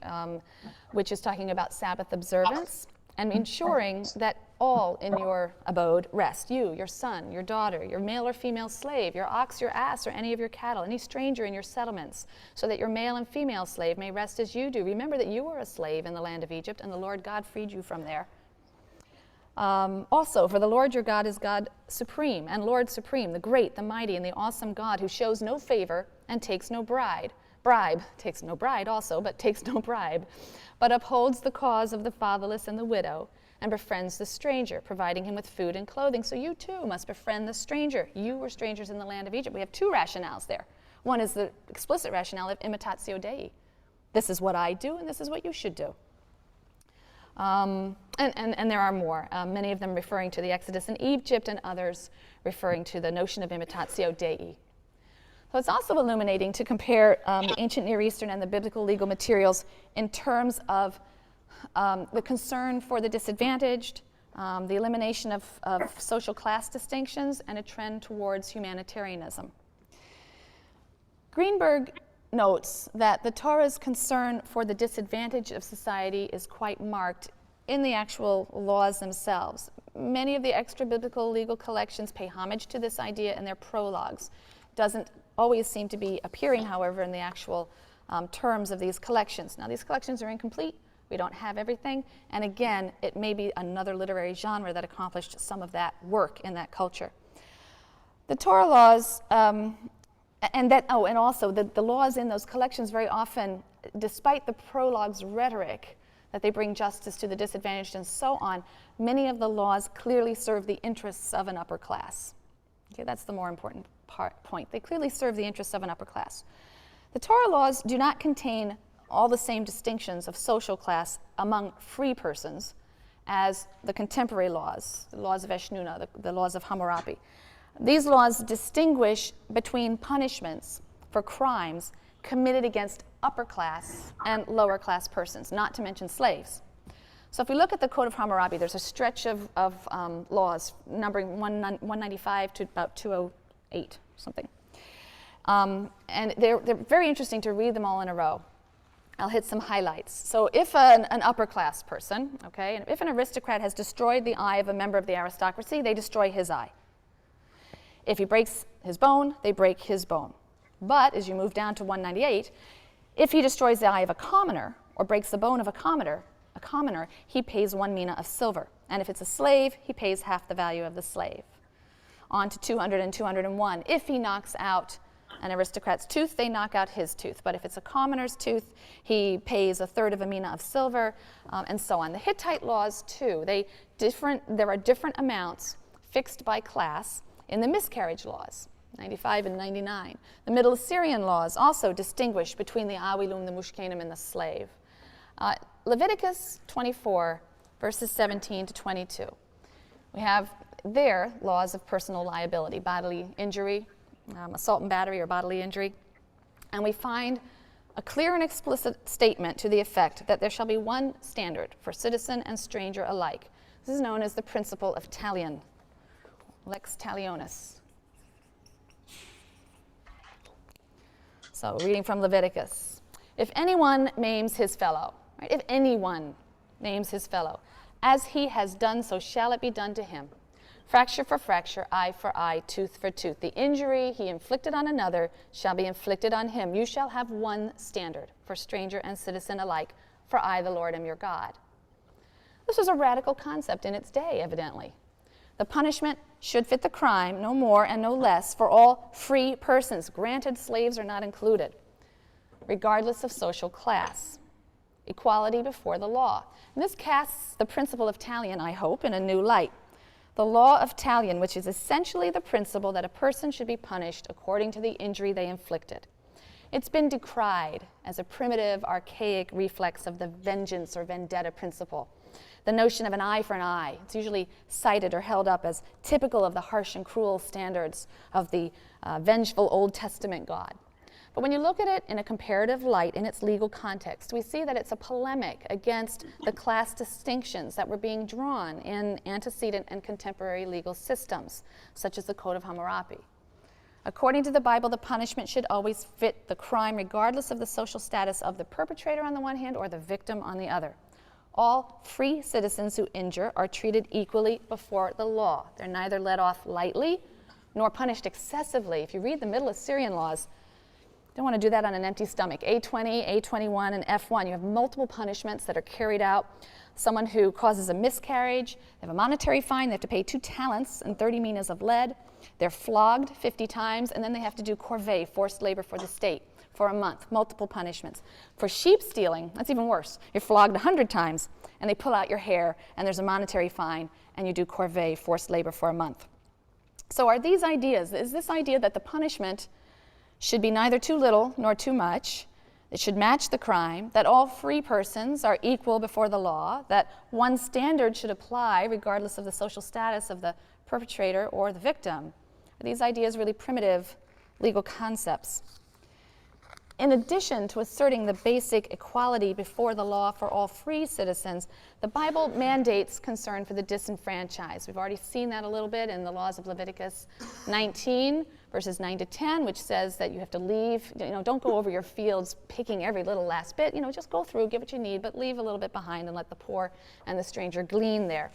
which is talking about Sabbath observance and ensuring that all in your abode rest. You, your son, your daughter, your male or female slave, your ox, your ass, or any of your cattle, any stranger in your settlements, so that your male and female slave may rest as you do. Remember that you were a slave in the land of Egypt, and the Lord God freed you from there. Also, for the Lord your God is God supreme and Lord supreme, the great, the mighty, and the awesome God, who shows no favor and takes no bribe, takes no bride also, but takes no bribe, but upholds the cause of the fatherless and the widow, and befriends the stranger, providing him with food and clothing. So you too must befriend the stranger. You were strangers in the land of Egypt. We have two rationales there. One is the explicit rationale of imitatio Dei. This is what I do, and this is what you should do. And there are more, many of them referring to the Exodus in Egypt and others referring to the notion of imitatio Dei. So it's also illuminating to compare the ancient Near Eastern and the biblical legal materials in terms of the concern for the disadvantaged, the elimination of social class distinctions, and a trend towards humanitarianism. Greenberg notes that the Torah's concern for the disadvantage of society is quite marked in the actual laws themselves. Many of the extra-biblical legal collections pay homage to this idea in their prologues. Doesn't always seem to be appearing, however, in the actual terms of these collections. Now, these collections are incomplete. We don't have everything. And again, it may be another literary genre that accomplished some of that work in that culture. The Torah laws, and also the laws in those collections very often, despite the prologue's rhetoric, that they bring justice to the disadvantaged and so on, many of the laws clearly serve the interests of an upper class. Okay, that's the more important point. They clearly serve the interests of an upper class. The Torah laws do not contain all the same distinctions of social class among free persons as the contemporary laws, the laws of Eshnunah, the laws of Hammurabi. These laws distinguish between punishments for crimes committed against upper class and lower class persons, not to mention slaves. So if we look at the Code of Hammurabi, there's a stretch of laws numbering 195 to about 208, something. And they're very interesting to read them all in a row. I'll hit some highlights. So if an upper class person, okay, and if an aristocrat has destroyed the eye of a member of the aristocracy, they destroy his eye. If he breaks his bone, they break his bone. But as you move down to 198, if he destroys the eye of a commoner or breaks the bone of a commoner, he pays 1 mina of silver. And if it's a slave, he pays half the value of the slave. On to 200 and 201. If he knocks out an aristocrat's tooth, they knock out his tooth. But if it's a commoner's tooth, he pays 1/3 of a mina of silver, and so on. The Hittite laws, too, there are different amounts fixed by class in the miscarriage laws, 95 and 99. The Middle Assyrian laws also distinguish between the awilum, the mushkenim, and the slave. Leviticus 24, verses 17 to 22. We have there laws of personal liability, bodily injury, assault and battery or bodily injury. And we find a clear and explicit statement to the effect that there shall be one standard for citizen and stranger alike. This is known as the principle of Talion, lex talionis. So reading from Leviticus. If anyone maims his fellow, right? If anyone names his fellow, as he has done, so shall it be done to him. Fracture for fracture, eye for eye, tooth for tooth. The injury he inflicted on another shall be inflicted on him. You shall have one standard for stranger and citizen alike, for I, the Lord, am your God. This was a radical concept in its day, evidently. The punishment should fit the crime, no more and no less, for all free persons. Granted, slaves are not included, regardless of social class. Equality before the law. And this casts the principle of Talion, I hope, in a new light. The law of Talion, which is essentially the principle that a person should be punished according to the injury they inflicted. It's been decried as a primitive, archaic reflex of the vengeance or vendetta principle. The notion of an eye for an eye, it's usually cited or held up as typical of the harsh and cruel standards of the vengeful Old Testament God. But when you look at it in a comparative light, in its legal context, we see that it's a polemic against the class distinctions that were being drawn in antecedent and contemporary legal systems, such as the Code of Hammurabi. According to the Bible, the punishment should always fit the crime, regardless of the social status of the perpetrator on the one hand or the victim on the other. All free citizens who injure are treated equally before the law. They're neither let off lightly nor punished excessively. If you read the Middle Assyrian laws, you don't want to do that on an empty stomach. A20, A21, and F1, you have multiple punishments that are carried out. Someone who causes a miscarriage, they have a monetary fine, they have to pay 2 talents and 30 minas of lead. They're flogged 50 times, and then they have to do corvée, forced labor for the state, for a month, multiple punishments. For sheep stealing, that's even worse. You're flogged 100 times, and they pull out your hair, and there's a monetary fine, and you do corvée, forced labor for a month. So are these ideas, is this idea that the punishment should be neither too little nor too much, it should match the crime, that all free persons are equal before the law, that one standard should apply regardless of the social status of the perpetrator or the victim? Are these ideas really primitive legal concepts? In addition to asserting the basic equality before the law for all free citizens, the Bible mandates concern for the disenfranchised. We've already seen that a little bit in the laws of Leviticus 19, verses 9 to 10, which says that you have to leave, don't go over your fields picking every little last bit, just go through, get what you need, but leave a little bit behind and let the poor and the stranger glean there.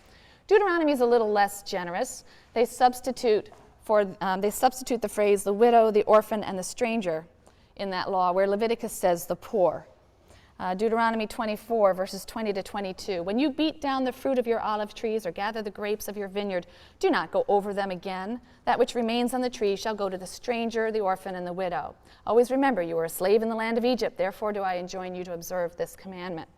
Deuteronomy is a little less generous. They substitute the phrase the widow, the orphan, and the stranger in that law, where Leviticus says the poor. Deuteronomy 24, verses 20 to 22. When you beat down the fruit of your olive trees or gather the grapes of your vineyard, do not go over them again. That which remains on the tree shall go to the stranger, the orphan, and the widow. Always remember, you were a slave in the land of Egypt. Therefore do I enjoin you to observe this commandment.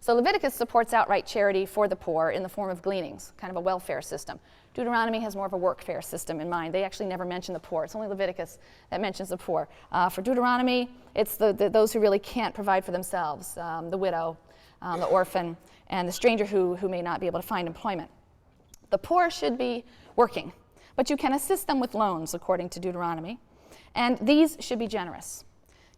So Leviticus supports outright charity for the poor in the form of gleanings, kind of a welfare system. Deuteronomy has more of a workfare system in mind. They actually never mention the poor. It's only Leviticus that mentions the poor. For Deuteronomy, it's those who really can't provide for themselves, the widow, the orphan, and the stranger who may not be able to find employment. The poor should be working, but you can assist them with loans, according to Deuteronomy, and these should be generous.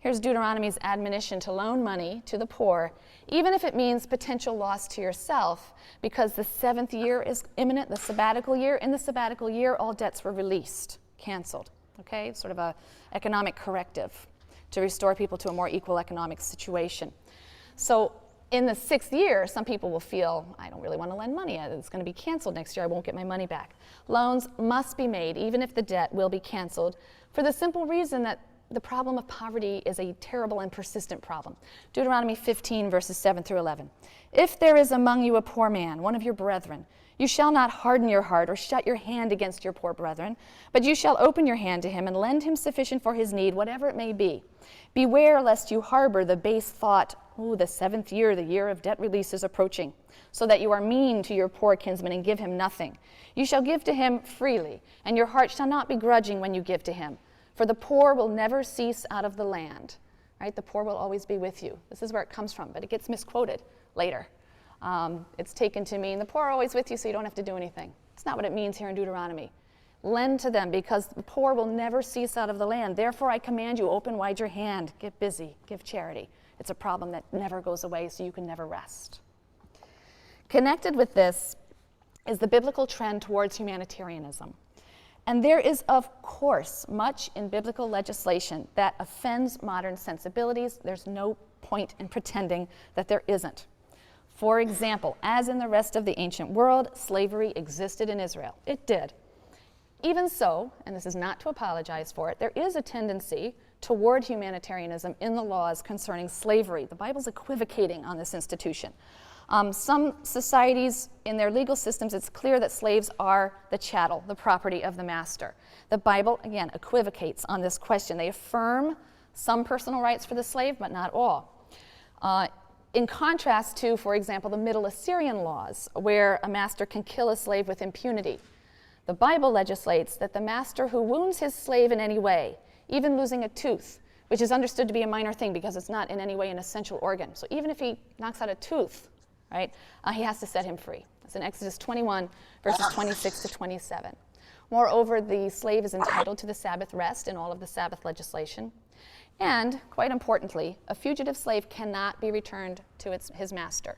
Here's Deuteronomy's admonition to loan money to the poor, even if it means potential loss to yourself, because the 7th year is imminent, the sabbatical year. In the sabbatical year, all debts were released, canceled. Okay, it's sort of a economic corrective to restore people to a more equal economic situation. So in the 6th year, some people will feel, I don't really want to lend money. It's going to be canceled next year. I won't get my money back. Loans must be made, even if the debt will be canceled, for the simple reason that the problem of poverty is a terrible and persistent problem. Deuteronomy 15, verses 7 through 11. If there is among you a poor man, one of your brethren, you shall not harden your heart or shut your hand against your poor brethren, but you shall open your hand to him and lend him sufficient for his need, whatever it may be. Beware lest you harbor the base thought, oh, the 7th year, the year of debt release is approaching, so that you are mean to your poor kinsman and give him nothing. You shall give to him freely, and your heart shall not be grudging when you give to him. For the poor will never cease out of the land. Right? The poor will always be with you. This is where it comes from, but it gets misquoted later. It's taken to mean the poor are always with you, so you don't have to do anything. It's not what it means here in Deuteronomy. Lend to them, because the poor will never cease out of the land. Therefore, I command you, open wide your hand, get busy, give charity. It's a problem that never goes away, so you can never rest. Connected with this is the biblical trend towards humanitarianism. And there is, of course, much in biblical legislation that offends modern sensibilities. There's no point in pretending that there isn't. For example, as in the rest of the ancient world, slavery existed in Israel. It did. Even so, and this is not to apologize for it, there is a tendency toward humanitarianism in the laws concerning slavery. The Bible's equivocating on this institution. Some societies, in their legal systems, it's clear that slaves are the chattel, the property of the master. The Bible, again, equivocates on this question. They affirm some personal rights for the slave, but not all. In contrast to, for example, the Middle Assyrian laws, where a master can kill a slave with impunity. The Bible legislates that the master who wounds his slave in any way, even losing a tooth, which is understood to be a minor thing because it's not in any way an essential organ. So even if he knocks out a tooth, right, he has to set him free. That's in Exodus 21, verses 26 to 27. Moreover, the slave is entitled to the Sabbath rest in all of the Sabbath legislation. And, quite importantly, a fugitive slave cannot be returned to his master.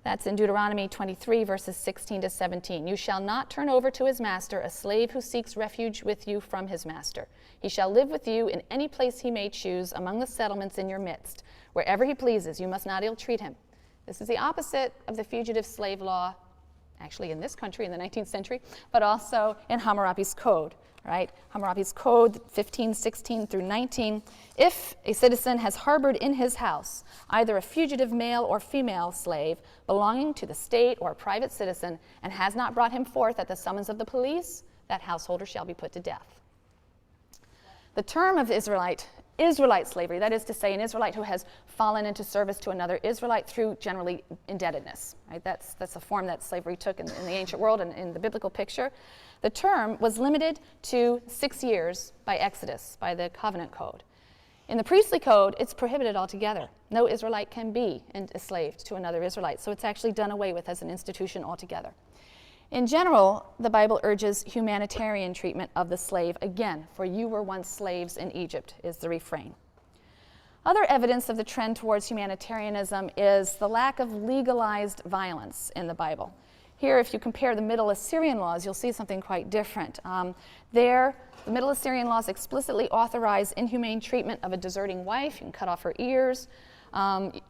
That's in Deuteronomy 23, verses 16 to 17. You shall not turn over to his master a slave who seeks refuge with you from his master. He shall live with you in any place he may choose among the settlements in your midst. Wherever he pleases, you must not ill-treat him. This is the opposite of the fugitive slave law, actually in this country in the 19th century, but also in Hammurabi's code. Right? Hammurabi's code 15:16 through 19. If a citizen has harbored in his house either a fugitive male or female slave belonging to the state or a private citizen and has not brought him forth at the summons of the police, that householder shall be put to death. The term of Israelite slavery, that is to say, an Israelite who has fallen into service to another Israelite through generally indebtedness. Right? That's a form that slavery took in the ancient world and in the biblical picture. The term was limited to 6 years by Exodus, by the covenant code. In the priestly code, it's prohibited altogether. No Israelite can be enslaved to another Israelite, so it's actually done away with as an institution altogether. In general, the Bible urges humanitarian treatment of the slave. Again, for you were once slaves in Egypt, is the refrain. Other evidence of the trend towards humanitarianism is the lack of legalized violence in the Bible. Here, if you compare the Middle Assyrian laws, you'll see something quite different. There, the Middle Assyrian laws explicitly authorize inhumane treatment of a deserting wife. You can cut off her ears.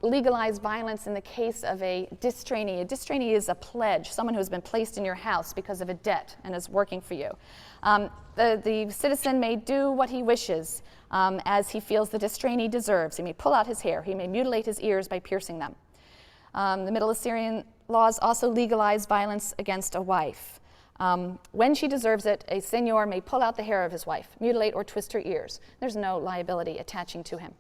Legalize violence in the case of a distrainee. A distrainee is a pledge, someone who has been placed in your house because of a debt and is working for you. The citizen may do what he wishes as he feels the distrainee deserves. He may pull out his hair. He may mutilate his ears by piercing them. The Middle Assyrian laws also legalize violence against a wife. When she deserves it, a seigneur may pull out the hair of his wife, mutilate or twist her ears. There's no liability attaching to him.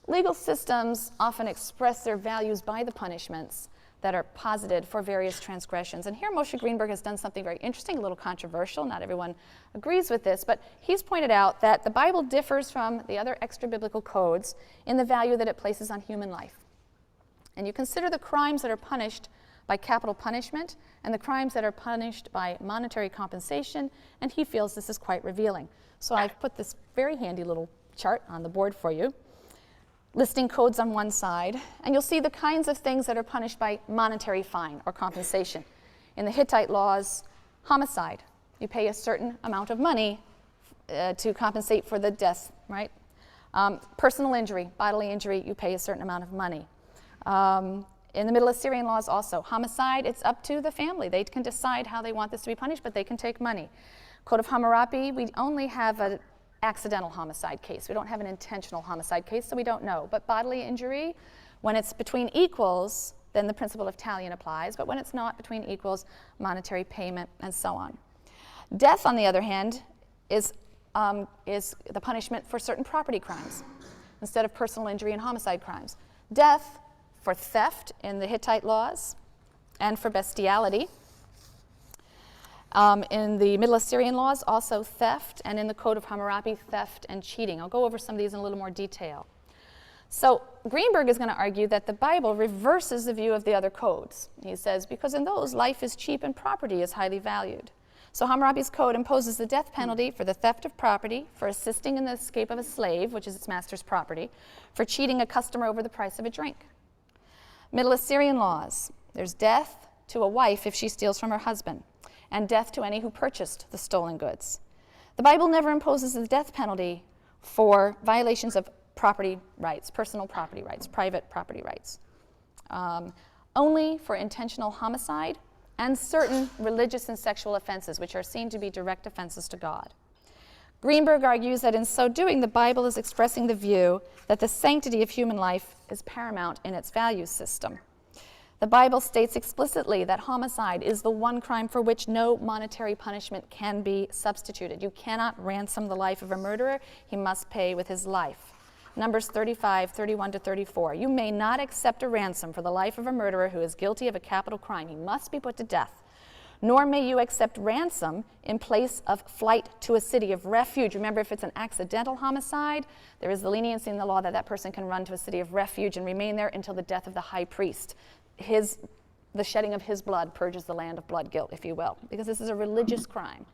Legal systems often express their values by the punishments that are posited for various transgressions. And here Moshe Greenberg has done something very interesting, a little controversial. Not everyone agrees with this, but he's pointed out that the Bible differs from the other extra-biblical codes in the value that it places on human life. And you consider the crimes that are punished by capital punishment and the crimes that are punished by monetary compensation, and he feels this is quite revealing. So I've put this very handy little chart on the board for you, listing codes on one side, and you'll see the kinds of things that are punished by monetary fine or compensation. In the Hittite laws, homicide, you pay a certain amount of money to compensate for the death, right? Personal injury, bodily injury, you pay a certain amount of money. In the Middle Assyrian laws also, homicide, it's up to the family. They can decide how they want this to be punished, but they can take money. Code of Hammurabi, we only have an accidental homicide case. We don't have an intentional homicide case, so we don't know. But bodily injury, when it's between equals, then the principle of Talion applies. But when it's not between equals, monetary payment, and so on. Death, on the other hand, is the punishment for certain property crimes instead of personal injury and homicide crimes. Death for theft in the Hittite laws and for bestiality. In the Middle Assyrian laws, also theft, and in the Code of Hammurabi, theft and cheating. I'll go over some of these in a little more detail. So Greenberg is going to argue that the Bible reverses the view of the other codes. He says, because in those, life is cheap and property is highly valued. So Hammurabi's code imposes the death penalty for the theft of property, for assisting in the escape of a slave, which is its master's property, for cheating a customer over the price of a drink. Middle Assyrian laws, there's death to a wife if she steals from her husband, and death to any who purchased the stolen goods. The Bible never imposes the death penalty for violations of property rights, personal property rights, private property rights. Only for intentional homicide and certain religious and sexual offenses, which are seen to be direct offenses to God. Greenberg argues that in so doing, the Bible is expressing the view that the sanctity of human life is paramount in its value system. The Bible states explicitly that homicide is the one crime for which no monetary punishment can be substituted. You cannot ransom the life of a murderer. He must pay with his life. Numbers 35, 31 to 34. You may not accept a ransom for the life of a murderer who is guilty of a capital crime. He must be put to death. Nor may you accept ransom in place of flight to a city of refuge. Remember, if it's an accidental homicide, there is the leniency in the law that that person can run to a city of refuge and remain there until the death of the high priest. The shedding of his blood purges the land of blood guilt, if you will, because this is a religious crime.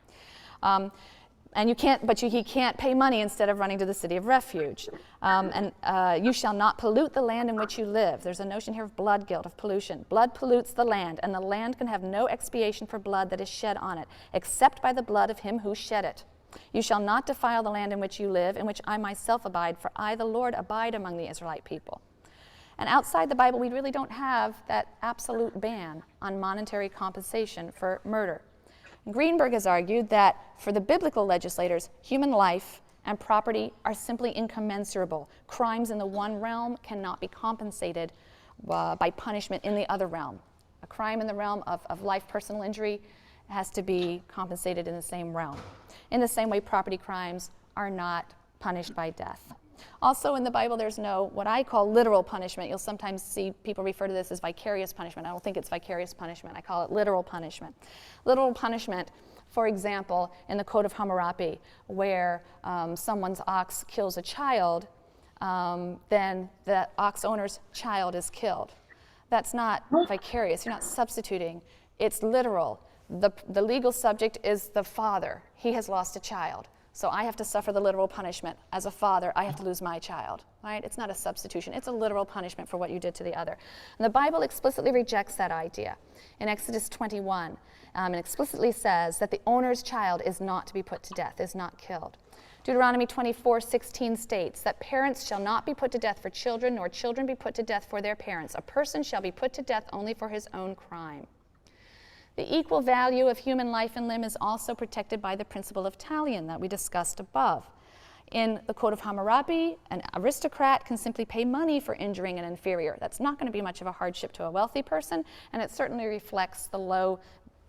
And he can't pay money instead of running to the city of refuge. You shall not pollute the land in which you live. There's a notion here of blood guilt, of pollution. Blood pollutes the land, and the land can have no expiation for blood that is shed on it, except by the blood of him who shed it. You shall not defile the land in which you live, in which I myself abide, for I, the Lord, abide among the Israelite people. And outside the Bible, we really don't have that absolute ban on monetary compensation for murder. Greenberg has argued that for the biblical legislators, human life and property are simply incommensurable. Crimes in the one realm cannot be compensated by punishment in the other realm. A crime in the realm of life, personal injury, has to be compensated in the same realm. In the same way, property crimes are not punished by death. Also in the Bible, there's no what I call literal punishment. You'll sometimes see people refer to this as vicarious punishment. I don't think it's vicarious punishment. I call it literal punishment. Literal punishment, for example, in the Code of Hammurabi, where someone's ox kills a child, then the ox owner's child is killed. That's not vicarious. You're not substituting. It's literal. The legal subject is the father. He has lost a child. So I have to suffer the literal punishment. As a father, I have to lose my child, right? It's not a substitution. It's a literal punishment for what you did to the other. And the Bible explicitly rejects that idea. In Exodus 21, it explicitly says that the owner's child is not to be put to death, is not killed. Deuteronomy 24:16 states that parents shall not be put to death for children, nor children be put to death for their parents. A person shall be put to death only for his own crime. The equal value of human life and limb is also protected by the principle of Talion that we discussed above. In the Code of Hammurabi, an aristocrat can simply pay money for injuring an inferior. That's not going to be much of a hardship to a wealthy person, and it certainly reflects the low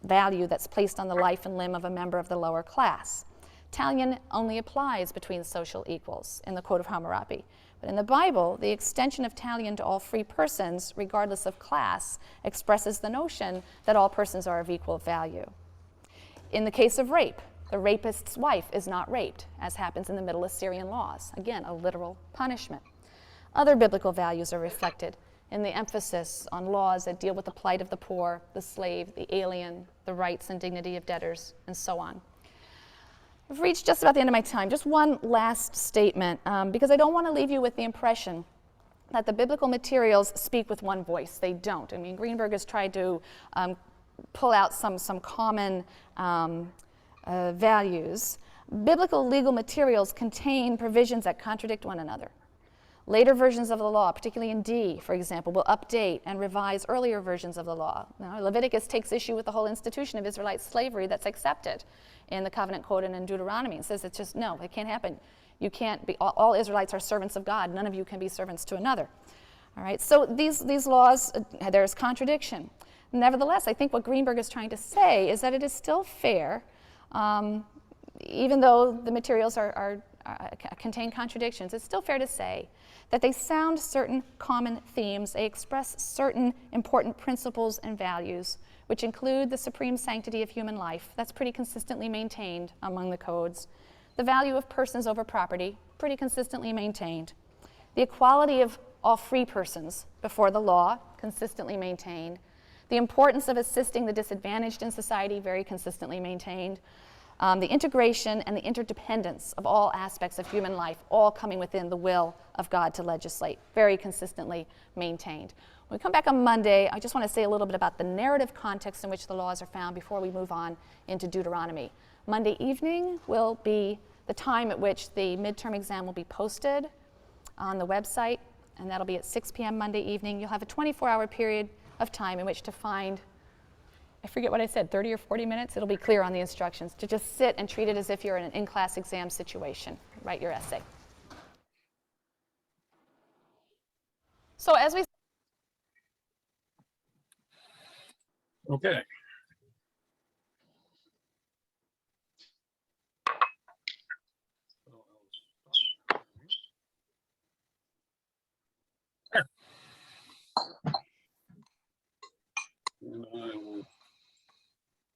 value that's placed on the life and limb of a member of the lower class. Talion only applies between social equals in the Code of Hammurabi. But in the Bible, the extension of Talion to all free persons, regardless of class, expresses the notion that all persons are of equal value. In the case of rape, the rapist's wife is not raped, as happens in the Middle Assyrian laws. Again, a literal punishment. Other biblical values are reflected in the emphasis on laws that deal with the plight of the poor, the slave, the alien, the rights and dignity of debtors, and so on. I've reached just about the end of my time. Just one last statement, because I don't want to leave you with the impression that the biblical materials speak with one voice. They don't. I mean, Greenberg has tried to pull out some common values. Biblical legal materials contain provisions that contradict one another. Later versions of the law, particularly in D, for example, will update and revise earlier versions of the law. Now, Leviticus takes issue with the whole institution of Israelite slavery that's accepted in the Covenant Code and in Deuteronomy. It says it's just, no, it can't happen. You can't be, all Israelites are servants of God. None of you can be servants to another. All right, so these laws, there's contradiction. Nevertheless, I think what Greenberg is trying to say is that it is still fair, even though the materials contain contradictions, it's still fair to say that they sound certain common themes, they express certain important principles and values, which include the supreme sanctity of human life. That's pretty consistently maintained among the codes. The value of persons over property, pretty consistently maintained. The equality of all free persons before the law, consistently maintained. The importance of assisting the disadvantaged in society, very consistently maintained. The integration and the interdependence of all aspects of human life, all coming within the will of God to legislate, very consistently maintained. When we come back on Monday, I just want to say a little bit about the narrative context in which the laws are found before we move on into Deuteronomy. Monday evening will be the time at which the midterm exam will be posted on the website, and that'll be at 6 p.m. Monday evening. You'll have a 24-hour period of time in which to find, I forget what I said, 30 or 40 minutes? It'll be clear on the instructions to just sit and treat it as if you're in an in-class exam situation. Write your essay. So as we... Okay. And I will,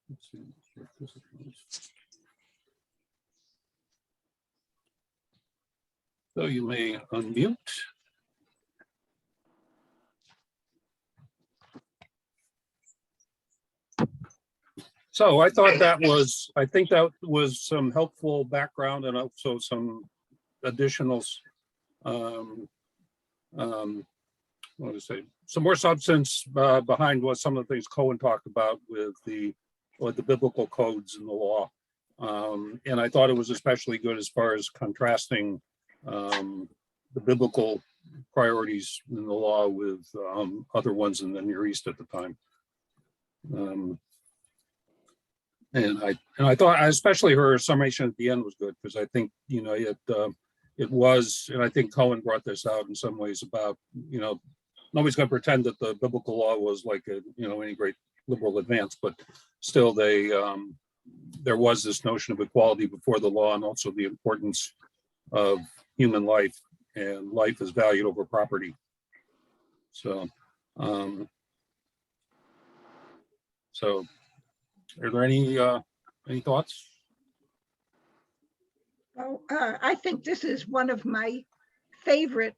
let's see, if this is- so you may unmute. So I thought I think that was some helpful background and also some additional, what to say, some more substance behind what some of the things Cohen talked about with the biblical codes in the law. And I thought it was especially good as far as contrasting the biblical priorities in the law with other ones in the Near East at the time. And I thought, especially her summation at the end was good, because I think, it was, and I think Cohen brought this out in some ways about, nobody's going to pretend that the biblical law was like any great liberal advance, but still there was this notion of equality before the law, and also the importance of human life, and life is valued over property. So, are there any thoughts? Well, I think this is one of my favorite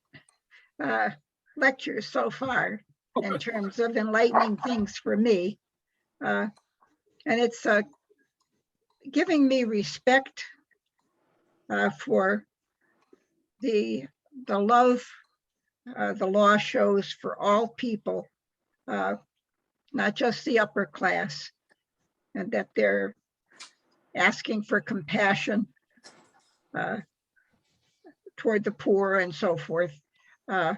lectures so far in terms of enlightening things for me. And it's giving me respect for the love the law shows for all people, not just the upper class, and that they're asking for compassion toward the poor and so forth. And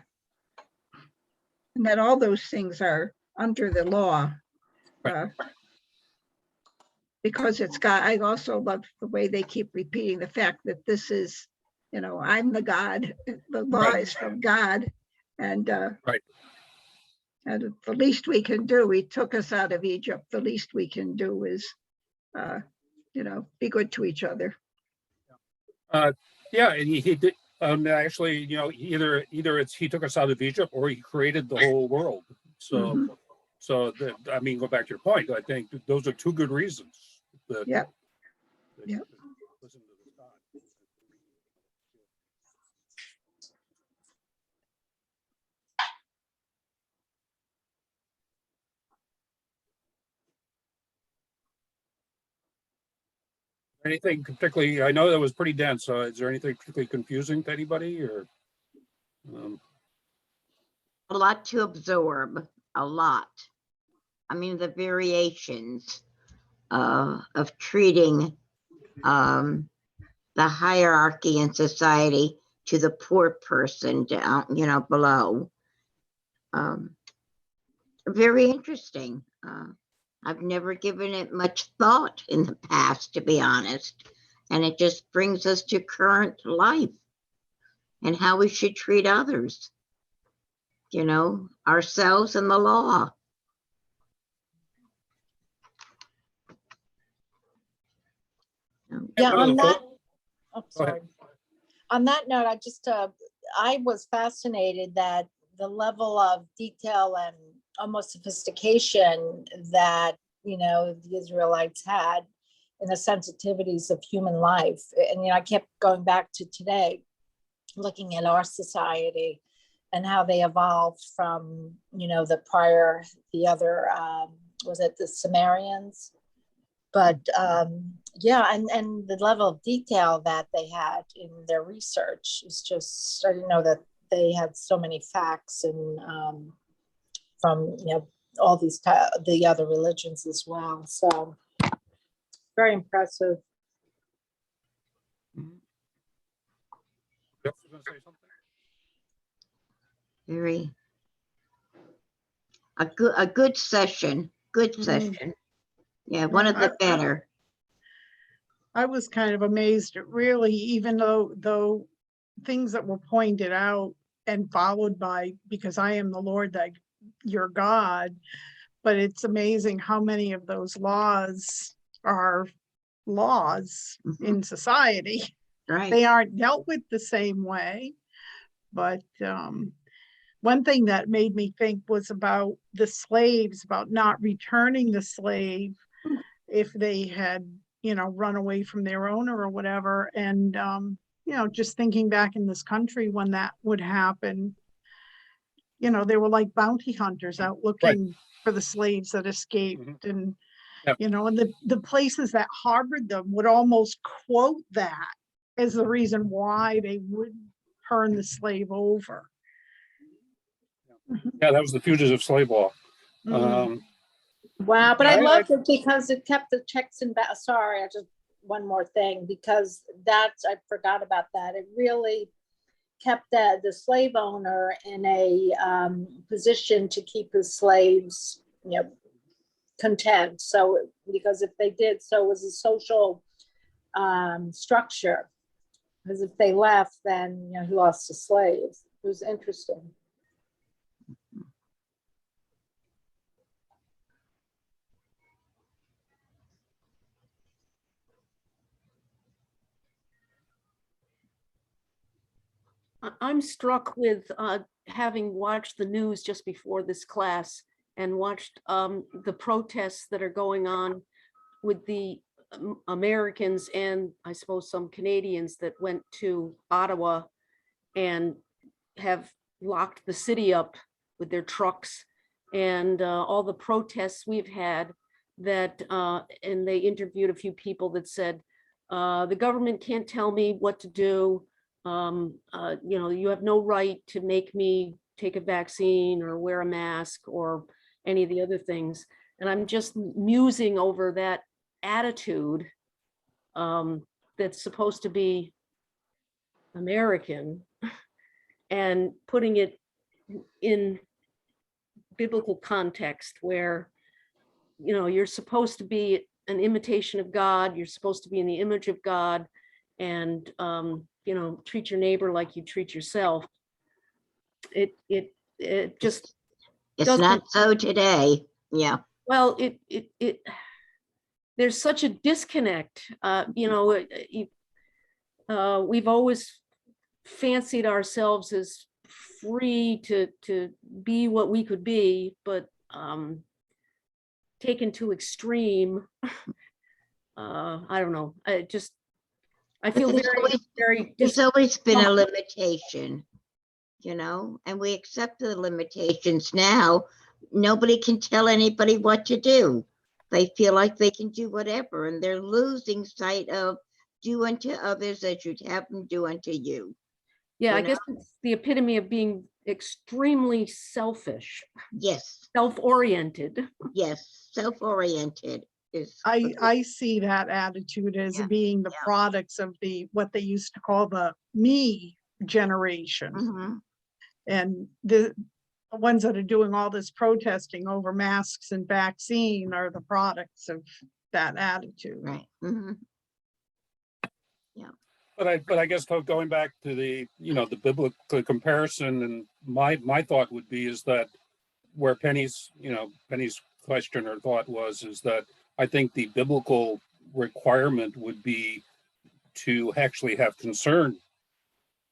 that all those things are under the law. Because it's God. I also love the way they keep repeating the fact that this is, I'm the God, the law is from God. And and the least we can do, he took us out of Egypt. The least we can do is, be good to each other. Yeah, and he did. Actually, either it's he took us out of Egypt or he created the whole world. So, go back to your point. I think those are two good reasons. Yeah. Anything particularly, I know that was pretty dense, so is there anything particularly confusing to anybody or? A lot to absorb, a lot. I mean, the variations of treating the hierarchy in society to the poor person down, below. Very interesting. I've never given it much thought in the past, to be honest. And it just brings us to current life and how we should treat others, ourselves and the law. Yeah, One of on the that, fol- oh, Go ahead. sorry. On that note, I was fascinated that the level of detail and almost sophistication that, the Israelites had in the sensitivities of human life. And, I kept going back to today, looking at our society and how they evolved from, the other, was it the Sumerians? But yeah, and the level of detail that they had in their research is just, I didn't know that they had so many facts and from, all the other religions as well. So very impressive. Jeff was gonna say something? Very, a good session, session. Yeah, one of the better. I was kind of amazed at really, even though things that were pointed out and followed by, because I am the Lord thy your God, but it's amazing how many of those laws are laws in society. Right. They aren't dealt with the same way. But one thing that made me think was about the slaves, about not returning the slave if they had, run away from their owner or whatever. And, just thinking back in this country when that would happen, they were like bounty hunters out looking for the slaves that escaped. And, Yep. And the places that harbored them would almost quote that as the reason why they would turn the slave over. Yeah, that was the fugitive slave law. Wow, but I I- loved it because it kept the checks and sorry, I just one more thing, because I forgot about that. It really kept the slave owner in a position to keep his slaves, content. So because if they did, so it was a social structure. Because if they left, then he lost his slaves. It was interesting. I'm struck with having watched the news just before this class and watched the protests that are going on with the Americans and I suppose some Canadians that went to Ottawa and have locked the city up with their trucks and all the protests we've had that, and they interviewed a few people that said, the government can't tell me what to do. You have no right to make me take a vaccine or wear a mask or any of the other things. And I'm just musing over that attitude that's supposed to be American and putting it in biblical context where, you're supposed to be an imitation of God, you're supposed to be in the image of God, and treat your neighbor like you treat yourself. It just It's not so today. Yeah. Well, there's such a disconnect. We've always fancied ourselves as free to be what we could be, but taken to extreme. I don't know. I feel very. There's always been a limitation, and we accept the limitations now. Nobody can tell anybody what to do. they feel like they can do whatever, and they're losing sight of do unto others as you'd have them do unto you. Yeah, You I know? guess it's the epitome of being extremely selfish, Yes, self-oriented. yes, self-oriented is. I see that attitude as Yeah, being the yeah. products of what they used to call the me generation. Mhm. And the ones that are doing all this protesting over masks and vaccine are the products of that attitude. Right. Mhm. But I guess going back to the the biblical comparison, and my thought would be is that where Penny's question or thought was is that I think the biblical requirement would be to actually have concern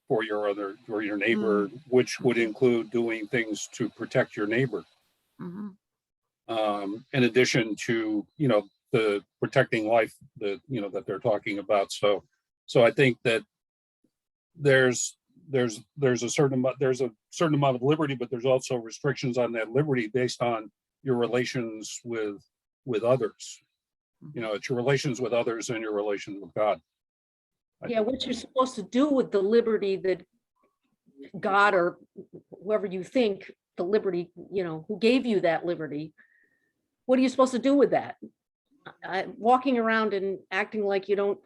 for your neighbor, which would include doing things to protect your neighbor. Mhm. In addition to the protecting life that they're talking about. So I think that there's a certain amount of liberty, but there's also restrictions on that liberty based on your relations with others. It's your relations with others and your relations with God. Yeah, what you're supposed to do with the liberty that God or whoever you think the liberty, who gave you that liberty, what are you supposed to do with that? Walking around and acting like you don't,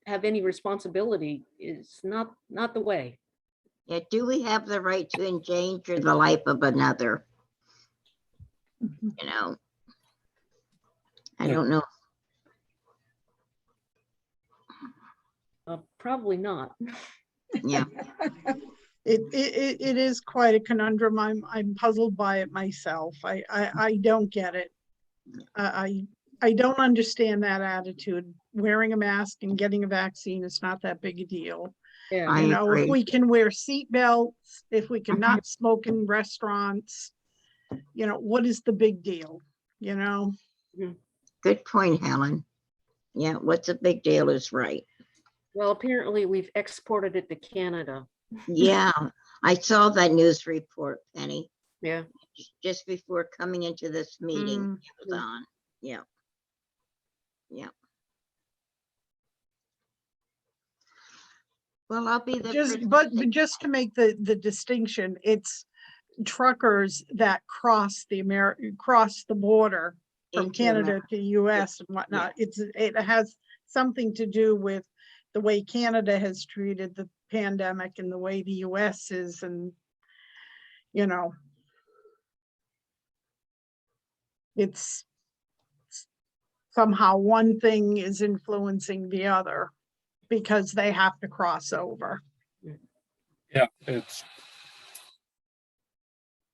have any responsibility is not the way. Yeah, do we have the right to endanger the life of another? I don't know. Probably not. Yeah. It is quite a conundrum. I'm puzzled by it myself. I don't get it. I don't understand that attitude. Wearing a mask and getting a vaccine is not that big a deal. Yeah. I agree. If we can wear seatbelts, if we can not smoke in restaurants, what is the big deal? Good point, Helen. Yeah, what's a big deal is right. Well, apparently we've exported it to Canada. Yeah, I saw that news report, Penny, Yeah. just before coming into this meeting. Mm. It was on. Yeah. Yeah. Well, I'll be the just to make the distinction, it's truckers that cross the border from into Canada America. to US and whatnot. It has something to do with the way Canada has treated the pandemic and the way the US is, and it's somehow one thing is influencing the other because they have to cross over. Yeah,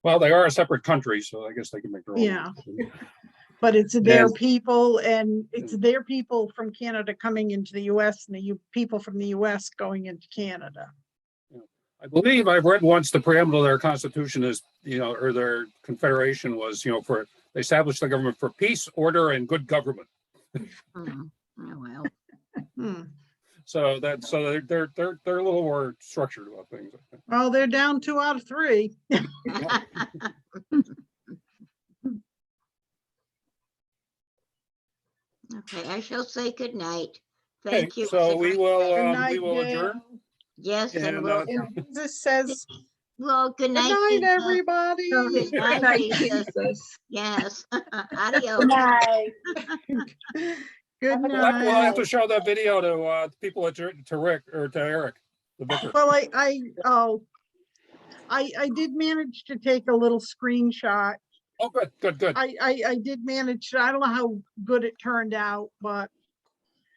they are a separate country, so I guess they can make their own. Yeah. But it's their people, and it's their people from Canada coming into the US and the people from the US going into Canada. I believe I've read once the preamble of their constitution is, or their confederation was, they established the government for peace, order, and good government. Oh, well. So they're a little more structured about things, I think. Well, they're down 2 out of 3. Okay, I shall say good night. Thank you. So we will Gail. adjourn. Yes, and And, we'll. And this says, Well, good good night, night, Jesus. everybody. Good night, Night, Jesus. Jesus. Yes. Adios. Night. Good We'll have night. to show that video to people to Rick or to Eric, the vicar. Well, I did manage to take a little screenshot. Oh, good. I did manage. I don't know how good it turned out, but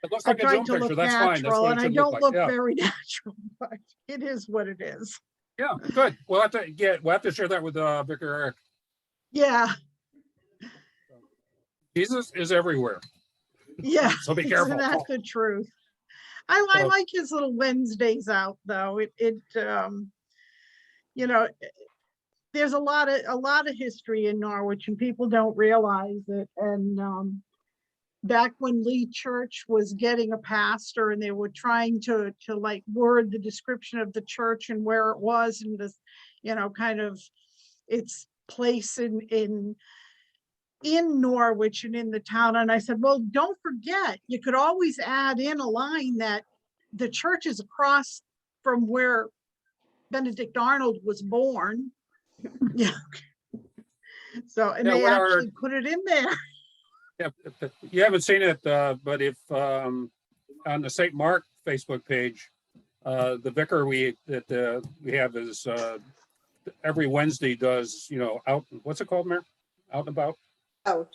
It looks I like a tried Zoom to picture. look That's fine. That's natural, what it and I should don't look look like. Yeah. very natural, but it is what it is. Yeah, good. We'll have to share that with Vicar Eric. Yeah, Jesus is everywhere. yeah. So be careful. Isn't that the truth? I like his little Wednesdays out though. There's a lot of history in Norwich, and people don't realize it. And back when Lee Church was getting a pastor, and they were trying to like word the description of the church and where it was, and this, kind of its place in in Norwich and in the town. And I said, well, don't forget, you could always add in a line that the church is across from where Benedict Arnold was born. Yeah. So, and Yeah, they what are- actually put it in there. Yeah, you haven't seen it, but if on the St. Mark Facebook page, the vicar we have is every Wednesday does, out, what's it called, Mayor? Out and about? Out.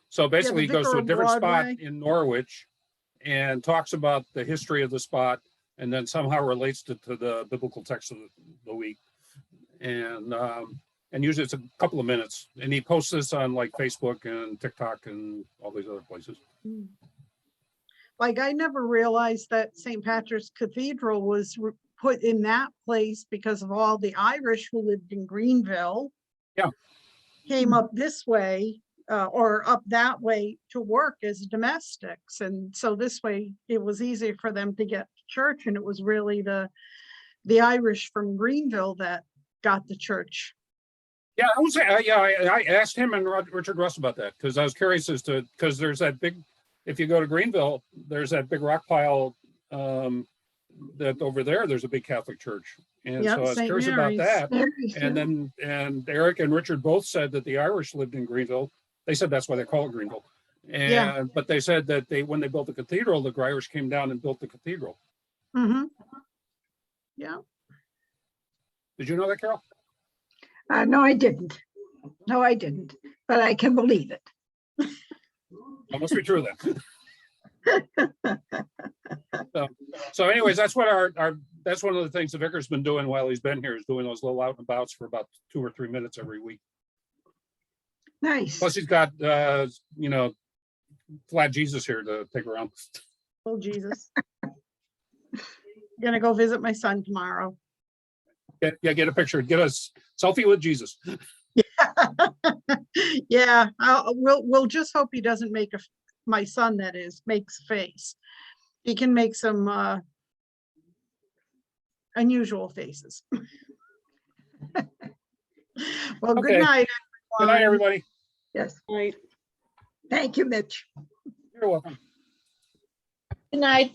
So basically he goes vicar to a of different spot Broadway. in Norwich and talks about the history of the spot and then somehow relates it to the biblical text of the week. And usually it's a couple of minutes. And he posts this on like Facebook and TikTok and all these other places. Like, I never realized that St. Patrick's Cathedral was put in that place because of all the Irish who lived in Greenville. Yeah. Came up this way or up that way to work as domestics. And so this way it was easier for them to get to church. And it was really the Irish from Greenville that got the church. Yeah, I asked him and Richard Russ about that because I was curious as to, because there's that big, if you go to Greenville, there's that big rock pile that over there's a big Catholic church. And Yep, so I was St. curious Mary's. about that. Mary's, And then Eric and Richard both said that the Irish lived in Greenville. They said that's why they call it Greenville. And Yeah. but they said that when they built the cathedral, the Irish came down and built the cathedral. Mm-hmm. Yeah. Did you know that, Carol? No, I didn't. No, I didn't, but I can believe it. That must be true then. So anyways, that's what that's one of the things the vicar's been doing while he's been here, is doing those little out and abouts for about 2 or 3 minutes every week. Nice. Plus he's got flat Jesus here to take around. Oh, Jesus. Gonna go visit my son tomorrow. Get a picture, get a selfie with Jesus. Yeah, we'll just hope he doesn't make my son, that is, makes a face. He can make some unusual faces. Well, Okay. good night, Good night, everyone. everybody. Yes. Right. Thank you, Mitch. You're welcome. Good night.